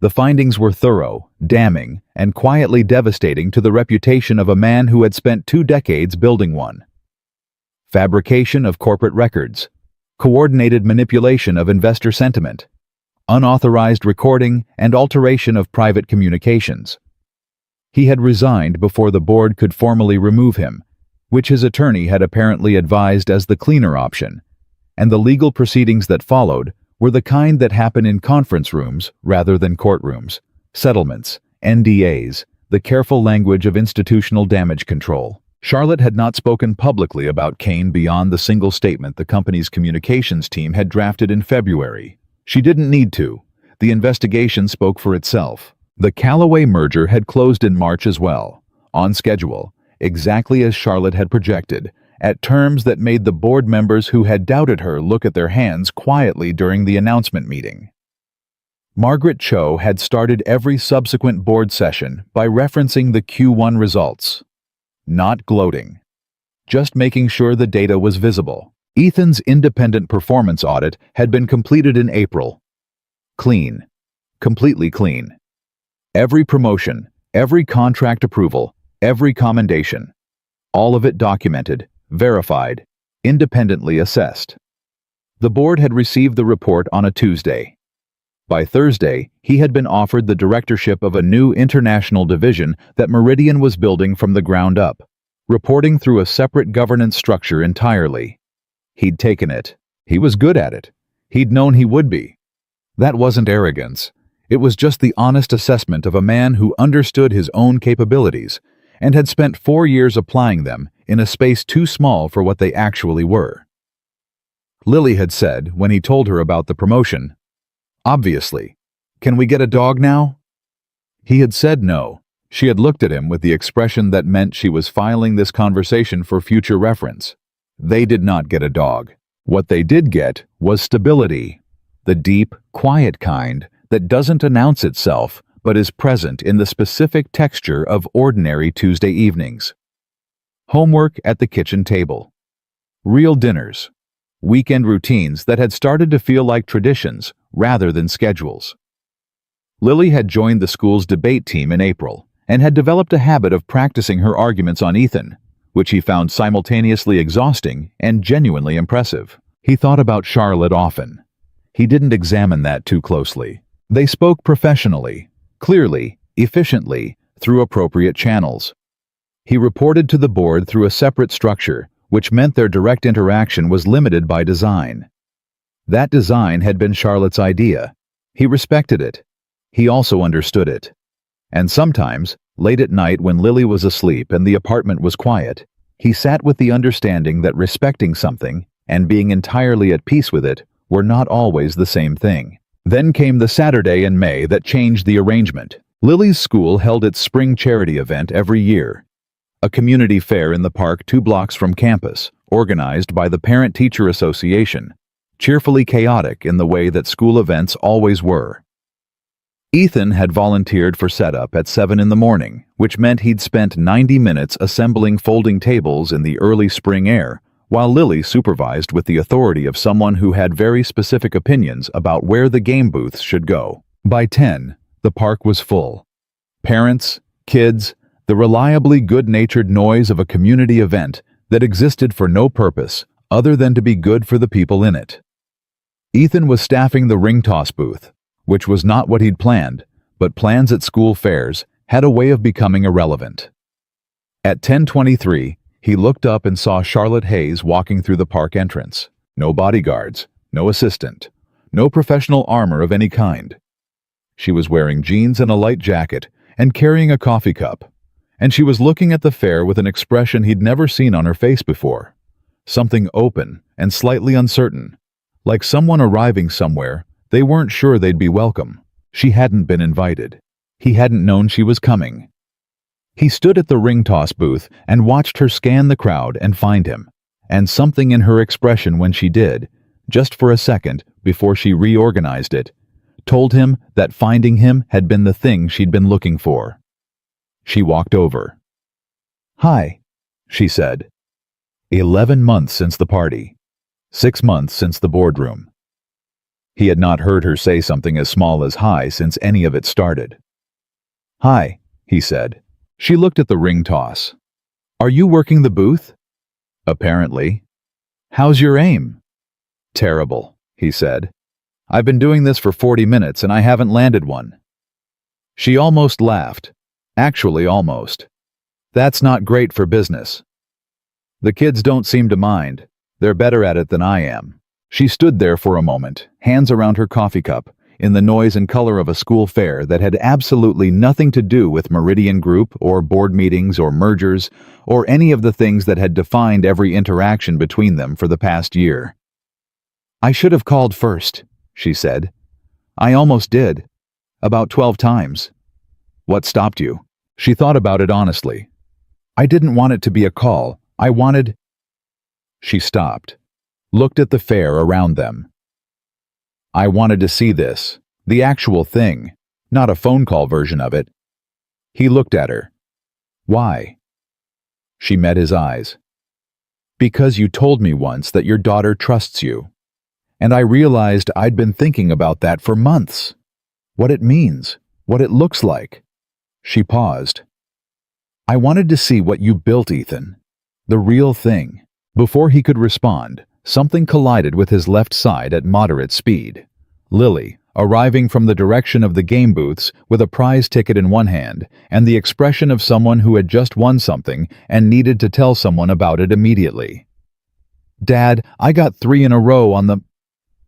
The findings were thorough, damning, and quietly devastating to the reputation of a man who had spent 2 decades building one. Fabrication of corporate records, coordinated manipulation of investor sentiment, unauthorized recording and alteration of private communications. He had resigned before the board could formally remove him, which his attorney had apparently advised as the cleaner option, and the legal proceedings that followed were the kind that happen in conference rooms rather than courtrooms. Settlements, NDAs, the careful language of institutional damage control. Charlotte had not spoken publicly about Kane beyond the single statement the company's communications team had drafted in February. She didn't need to. The investigation spoke for itself. The Callaway merger had closed in March as well, on schedule, exactly as Charlotte had projected, at terms that made the board members who had doubted her look at their hands quietly during the announcement meeting. Margaret Cho had started every subsequent board session by referencing the Q1 results. Not gloating. Just making sure the data was visible. Ethan's independent performance audit had been completed in April. Clean. Completely clean. Every promotion, every contract approval, every commendation. All of it documented, verified, independently assessed. The board had received the report on a Tuesday. By Thursday, he had been offered the directorship of a new international division that Meridian was building from the ground up, reporting through a separate governance structure entirely. He'd taken it. He was good at it. He'd known he would be. That wasn't arrogance. It was just the honest assessment of a man who understood his own capabilities and had spent 4 years applying them in a space too small for what they actually were. Lily had said, when he told her about the promotion, "Obviously. Can we get a dog now?" He had said no. She had looked at him with the expression that meant she was filing this conversation for future reference. They did not get a dog. What they did get was stability, the deep, quiet kind that doesn't announce itself but is present in the specific texture of ordinary Tuesday evenings. Homework at the kitchen table. Real dinners. Weekend routines that had started to feel like traditions rather than schedules. Lily had joined the school's debate team in April and had developed a habit of practicing her arguments on Ethan, which he found simultaneously exhausting and genuinely impressive. He thought about Charlotte often. He didn't examine that too closely. They spoke professionally, clearly, efficiently, through appropriate channels. He reported to the board through a separate structure, which meant their direct interaction was limited by design. That design had been Charlotte's idea. He respected it. He also understood it. And sometimes, late at night when Lily was asleep and the apartment was quiet, he sat with the understanding that respecting something and being entirely at peace with it were not always the same thing. Then came the Saturday in May that changed the arrangement. Lily's school held its spring charity event every year. A community fair in the park 2 blocks from campus, organized by the Parent-Teacher Association, cheerfully chaotic in the way that school events always were. Ethan had volunteered for setup at 7 in the morning, which meant he'd spent 90 minutes assembling folding tables in the early spring air, while Lily supervised with the authority of someone who had very specific opinions about where the game booths should go. By 10, the park was full. Parents, kids, the reliably good-natured noise of a community event that existed for no purpose other than to be good for the people in it. Ethan was staffing the ring toss booth, which was not what he'd planned, but plans at school fairs had a way of becoming irrelevant. At 10:23, he looked up and saw Charlotte Hayes walking through the park entrance. No bodyguards, no assistant, no professional armor of any kind. She was wearing jeans and a light jacket and carrying a coffee cup, and she was looking at the fair with an expression he'd never seen on her face before. Something open and slightly uncertain, like someone arriving somewhere they weren't sure they'd be welcome. She hadn't been invited. He hadn't known she was coming. He stood at the ring toss booth and watched her scan the crowd and find him, and something in her expression when she did, just for a second before she reorganized it, told him that finding him had been the thing she'd been looking for. She walked over. "Hi," she said. 11 months since the party. 6 months since the boardroom. He had not heard her say something as small as hi since any of it started. "Hi," he said. She looked at the ring toss. "Are you working the booth?" "Apparently." "How's your aim?" "Terrible," he said. "I've been doing this for 40 minutes and I haven't landed one." She almost laughed. Actually, almost. "That's not great for business." "The kids don't seem to mind. They're better at it than I am." She stood there for a moment, hands around her coffee cup, in the noise and color of a school fair that had absolutely nothing to do with Meridian Group or board meetings or mergers or any of the things that had defined every interaction between them for the past year. "I should have called first," she said. "I almost did. About 12 times. What stopped you?" She thought about it honestly. "I didn't want it to be a call. I wanted—" She stopped, looked at the fair around them. "I wanted to see this, the actual thing, not a phone call version of it." He looked at her. "Why?" She met his eyes. "Because you told me once that your daughter trusts you. And I realized I'd been thinking about that for months. What it means, what it looks like." She paused. "I wanted to see what you built, Ethan. The real thing." Before he could respond, something collided with his left side at moderate speed. Lily, arriving from the direction of the game booths with a prize ticket in one hand and the expression of someone who had just won something and needed to tell someone about it immediately. "Dad, I got 3 in a row on the—"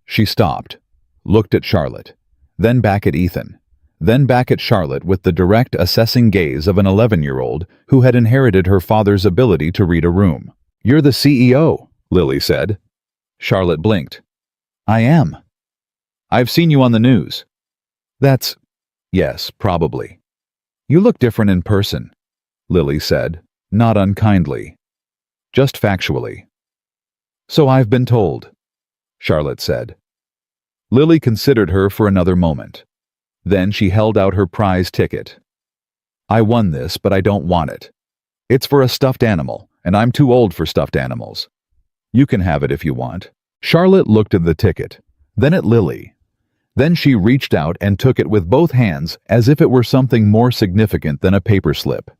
She stopped, looked at Charlotte, then back at Ethan, then back at Charlotte with the direct, assessing gaze of an 11-year-old who had inherited her father's ability to read a room. "You're the CEO," Lily said. Charlotte blinked. "I am. I've seen you on the news." "That's—" "Yes, probably. You look different in person," Lily said, not unkindly. "Just factually." "So I've been told," Charlotte said. Lily considered her for another moment. Then she held out her prize ticket. "I won this, but I don't want it. It's for a stuffed animal, and I'm too old for stuffed animals. You can have it if you want." Charlotte looked at the ticket, then at Lily. Then she reached out and took it with both hands as if it were something more significant than a paper slip.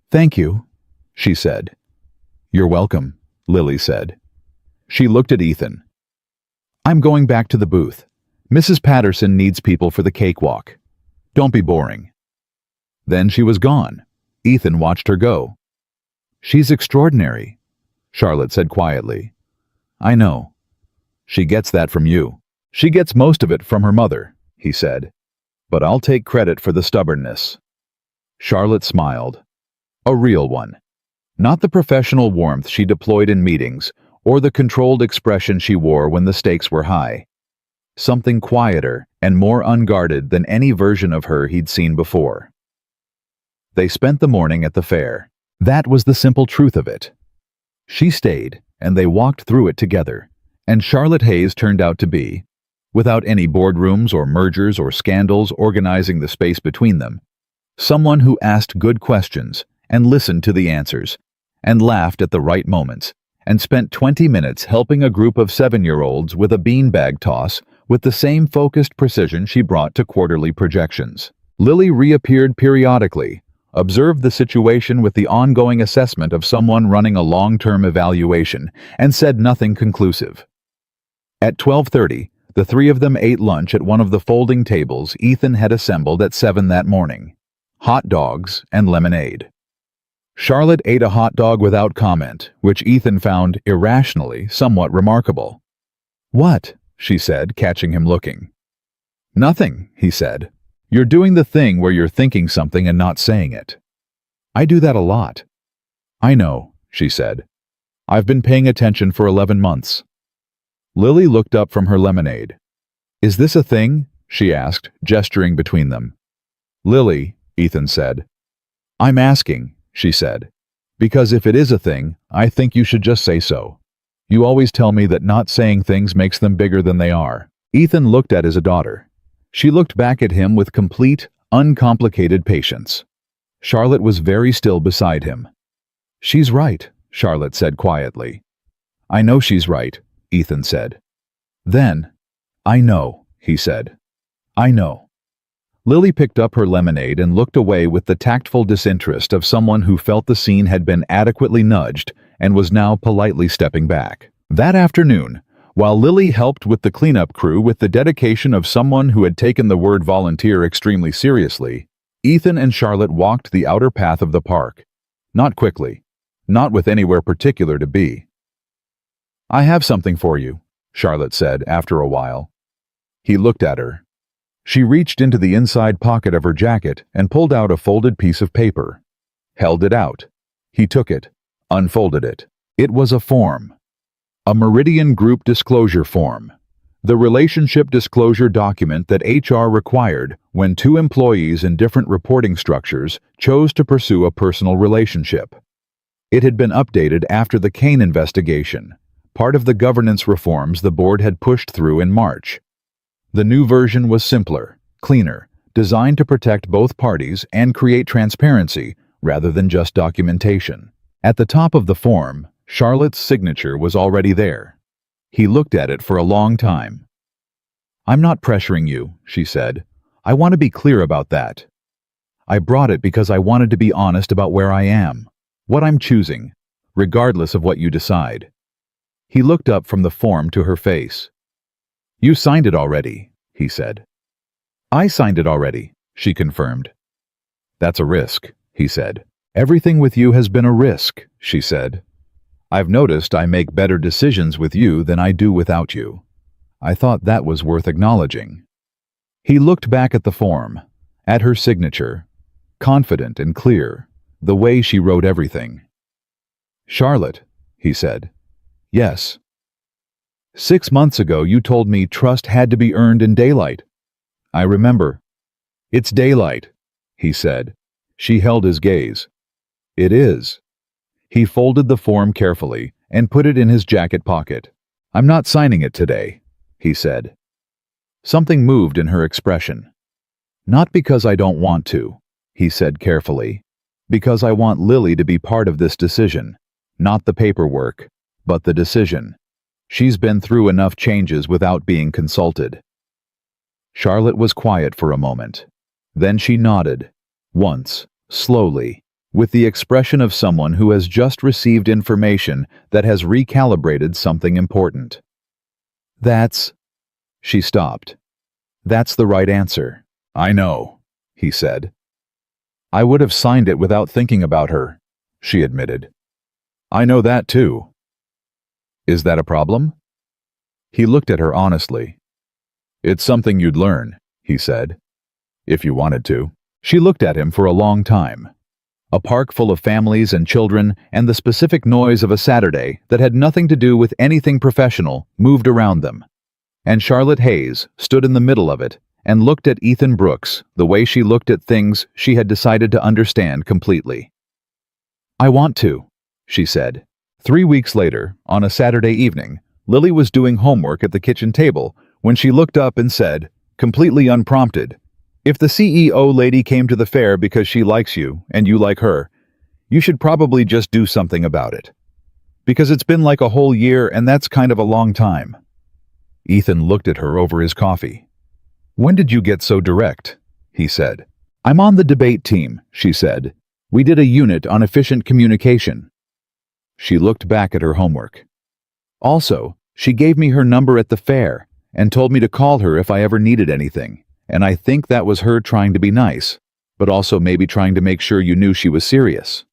"Thank you," she said. "You're welcome," Lily said. She looked at Ethan. "I'm going back to the booth. Mrs. Patterson needs people for the cakewalk. Don't be boring." Then she was gone. Ethan watched her go. "She's extraordinary," Charlotte said quietly. "I know. She gets that from you." "She gets most of it from her mother," he said. "But I'll take credit for the stubbornness." Charlotte smiled. A real one. Not the professional warmth she deployed in meetings, or the controlled expression she wore when the stakes were high. Something quieter and more unguarded than any version of her he'd seen before. They spent the morning at the fair. That was the simple truth of it. She stayed, and they walked through it together, and Charlotte Hayes turned out to be, without any boardrooms or mergers or scandals organizing the space between them, someone who asked good questions and listened to the answers, and laughed at the right moments, and spent 20 minutes helping a group of 7-year-olds with a beanbag toss with the same focused precision she brought to quarterly projections. Lily reappeared periodically, observed the situation with the ongoing assessment of someone running a long-term evaluation, and said nothing conclusive. At 12:30, the 3 of them ate lunch at one of the folding tables Ethan had assembled at 7 that morning. Hot dogs and lemonade. Charlotte ate a hot dog without comment, which Ethan found, irrationally, somewhat remarkable. "What?" she said, catching him looking. "Nothing," he said. "You're doing the thing where you're thinking something and not saying it. I do that a lot." "I know," she said. "I've been paying attention for 11 months. Lily looked up from her lemonade. "Is this a thing?" she asked, gesturing between them. "Lily," Ethan said. "I'm asking," she said. "Because if it is a thing, I think you should just say so. You always tell me that not saying things makes them bigger than they are." Ethan looked at his daughter. She looked back at him with complete, uncomplicated patience. Charlotte was very still beside him. "She's right," Charlotte said quietly. "I know she's right," Ethan said. Then, "I know," he said. "I know." Lily picked up her lemonade and looked away with the tactful disinterest of someone who felt the scene had been adequately nudged and was now politely stepping back. That afternoon, while Lily helped with the cleanup crew with the dedication of someone who had taken the word volunteer extremely seriously, Ethan and Charlotte walked the outer path of the park. Not quickly, not with anywhere particular to be. "I have something for you," Charlotte said after a while. He looked at her. She reached into the inside pocket of her jacket and pulled out a folded piece of paper. Held it out. He took it, unfolded it. It was a form. A Meridian Group disclosure form. The relationship disclosure document that HR required when 2 employees in different reporting structures chose to pursue a personal relationship. It had been updated after the Kane investigation, part of the governance reforms the board had pushed through in March. The new version was simpler, cleaner, designed to protect both parties and create transparency rather than just documentation. At the top of the form, Charlotte's signature was already there. He looked at it for a long time. "I'm not pressuring you," she said. "I want to be clear about that. I brought it because I wanted to be honest about where I am, what I'm choosing, regardless of what you decide." He looked up from the form to her face. "You signed it already," he said. I signed it already, she confirmed. That's a risk, he said. Everything with you has been a risk, she said. I've noticed I make better decisions with you than I do without you. I thought that was worth acknowledging. He looked back at the form, at her signature, confident and clear, the way she wrote everything. Charlotte, he said. Yes. 6 months ago you told me trust had to be earned in daylight. I remember. It's daylight, he said. She held his gaze. It is. He folded the form carefully and put it in his jacket pocket. I'm not signing it today, he said. Something moved in her expression. Not because I don't want to, he said carefully. Because I want Lily to be part of this decision. Not the paperwork, but the decision. She's been through enough changes without being consulted. Charlotte was quiet for a moment. Then she nodded, once, slowly, with the expression of someone who has just received information that has recalibrated something important. She stopped. That's the right answer. I know, he said. I would have signed it without thinking about her, she admitted. I know that too. Is that a problem? He looked at her honestly. It's something you'd learn, he said. If you wanted to. She looked at him for a long time. A park full of families and children and the specific noise of a Saturday that had nothing to do with anything professional moved around them. And Charlotte Hayes stood in the middle of it and looked at Ethan Brooks the way she looked at things she had decided to understand completely. I want to, she said. 3 weeks later, on a Saturday evening, Lily was doing homework at the kitchen table when she looked up and said, completely unprompted, if the CEO lady came to the fair because she likes you and you like her, you should probably just do something about it. Because it's been like a whole year and that's kind of a long time. Ethan looked at her over his coffee. When did you get so direct? He said. I'm on the debate team, she said. We did a unit on efficient communication. She looked back at her homework. Also, she gave me her number at the fair and told me to call her if I ever needed anything, and I think that was her trying to be nice, but also maybe trying to make sure you knew she was serious.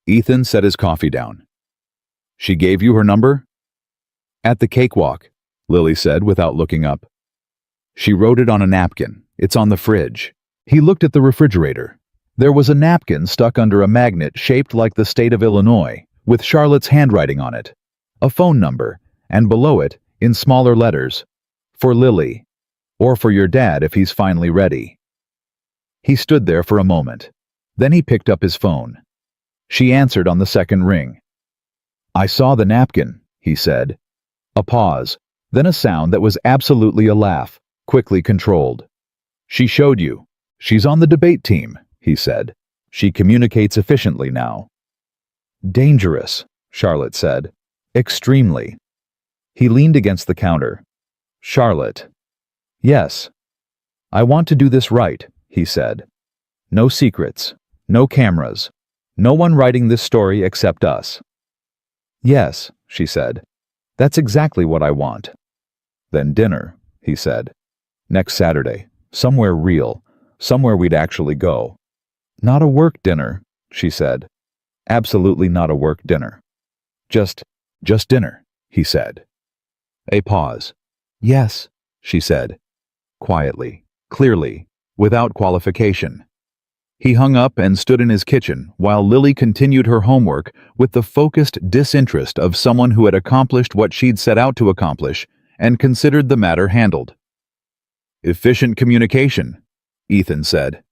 Ethan set his coffee down. She gave you her number? At the cakewalk, Lily said without looking up. She wrote it on a napkin. It's on the fridge. He looked at the refrigerator. There was a napkin stuck under a magnet shaped like the state of Illinois, with Charlotte's handwriting on it, a phone number, and below it, in smaller letters, for Lily, or for your dad if he's finally ready. He stood there for a moment. Then he picked up his phone. She answered on the second ring. I saw the napkin, he said. A pause, then a sound that was absolutely a laugh, quickly controlled. She showed you. She's on the debate team, he said. She communicates efficiently now. Dangerous, Charlotte said. Extremely. He leaned against the counter. Charlotte. Yes. I want to do this right, he said. No secrets, no cameras, no one writing this story except us. Yes, she said. That's exactly what I want. Then dinner, he said. Next Saturday, somewhere real, somewhere we'd actually go. Not a work dinner, she said. Absolutely not a work dinner. Just dinner, he said. A pause. Yes, she said. Quietly, clearly, without qualification. He hung up and stood in his kitchen while Lily continued her homework with the focused disinterest of someone who had accomplished what she'd set out to accomplish and considered the matter handled. Efficient communication, Ethan said.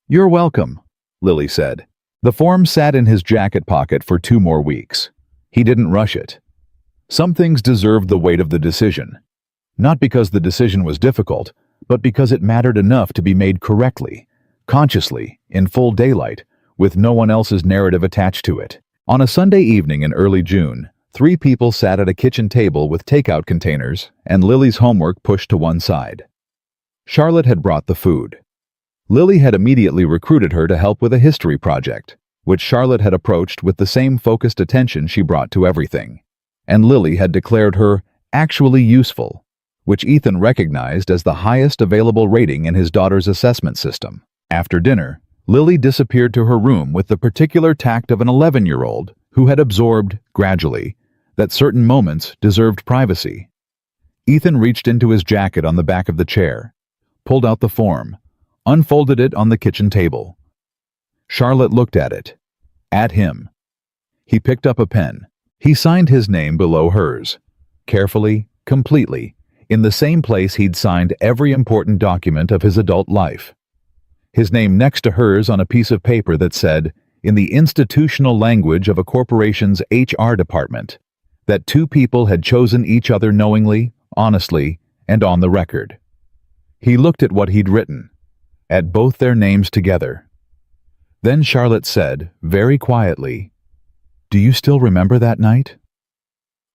You're welcome, Lily said. The form sat in his jacket pocket for 2 more weeks. He didn't rush it. Some things deserved the weight of the decision. Not because the decision was difficult, but because it mattered enough to be made correctly, consciously, in full daylight, with no one else's narrative attached to it. On a Sunday evening in early June, 3 people sat at a kitchen table with takeout containers and Lily's homework pushed to one side. Charlotte had brought the food. Lily had immediately recruited her to help with a history project, which Charlotte had approached with the same focused attention she brought to everything. And Lily had declared her actually useful, which Ethan recognized as the highest available rating in his daughter's assessment system. After dinner, Lily disappeared to her room with the particular tact of an 11-year-old who had absorbed, gradually, that certain moments deserved privacy. Ethan reached into his jacket on the back of the chair, pulled out the form, unfolded it on the kitchen table. Charlotte looked at him. He picked up a pen. He signed his name below hers, carefully, completely, in the same place he'd signed every important document of his adult life. His name next to hers on a piece of paper that said, in the institutional language of a corporation's HR department, that two people had chosen each other knowingly, honestly, and on the record. He looked at what he'd written, at both their names together. Then Charlotte said, very quietly, "Do you still remember that night?"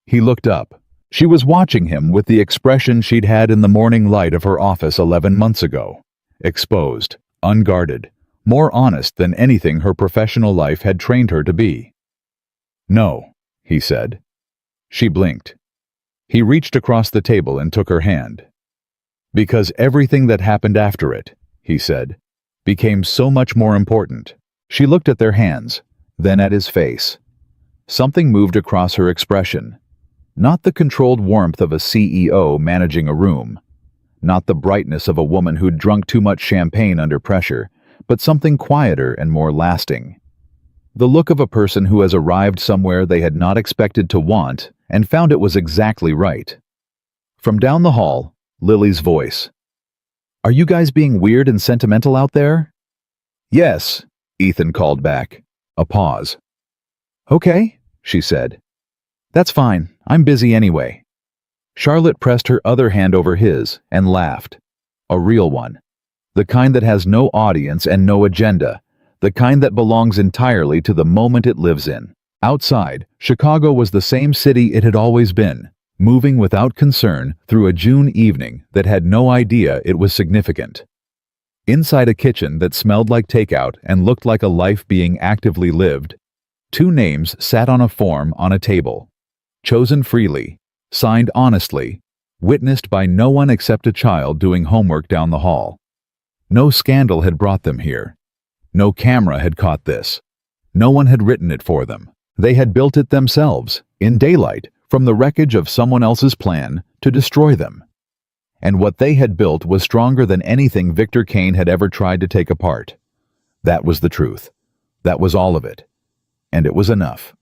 He looked up. She was watching him with the expression she'd had in the morning light of her office 11 months ago. Exposed, unguarded, more honest than anything her professional life had trained her to be. "No," he said. She blinked. He reached across the table and took her hand. "Because everything that happened after it," he said, "became so much more important." She looked at their hands, then at his face. Something moved across her expression. Not the controlled warmth of a CEO managing a room. Not the brightness of a woman who'd drunk too much champagne under pressure, but something quieter and more lasting. The look of a person who has arrived somewhere they had not expected to want and found it was exactly right. From down the hall, Lily's voice. "Are you guys being weird and sentimental out there?" "Yes," Ethan called back. A pause. "Okay," she said. "That's fine. I'm busy anyway." Charlotte pressed her other hand over his and laughed. A real one. The kind that has no audience and no agenda. The kind that belongs entirely to the moment it lives in. Outside, Chicago was the same city it had always been, moving without concern through a June evening that had no idea it was significant. Inside a kitchen that smelled like takeout and looked like a life being actively lived, two names sat on a form on a table. Chosen freely, signed honestly, witnessed by no one except a child doing homework down the hall. No scandal had brought them here. No camera had caught this. No one had written it for them. They had built it themselves, in daylight, from the wreckage of someone else's plan to destroy them. And what they had built was stronger than anything Victor Kane had ever tried to take apart. That was the truth. That was all of it. And it was enough.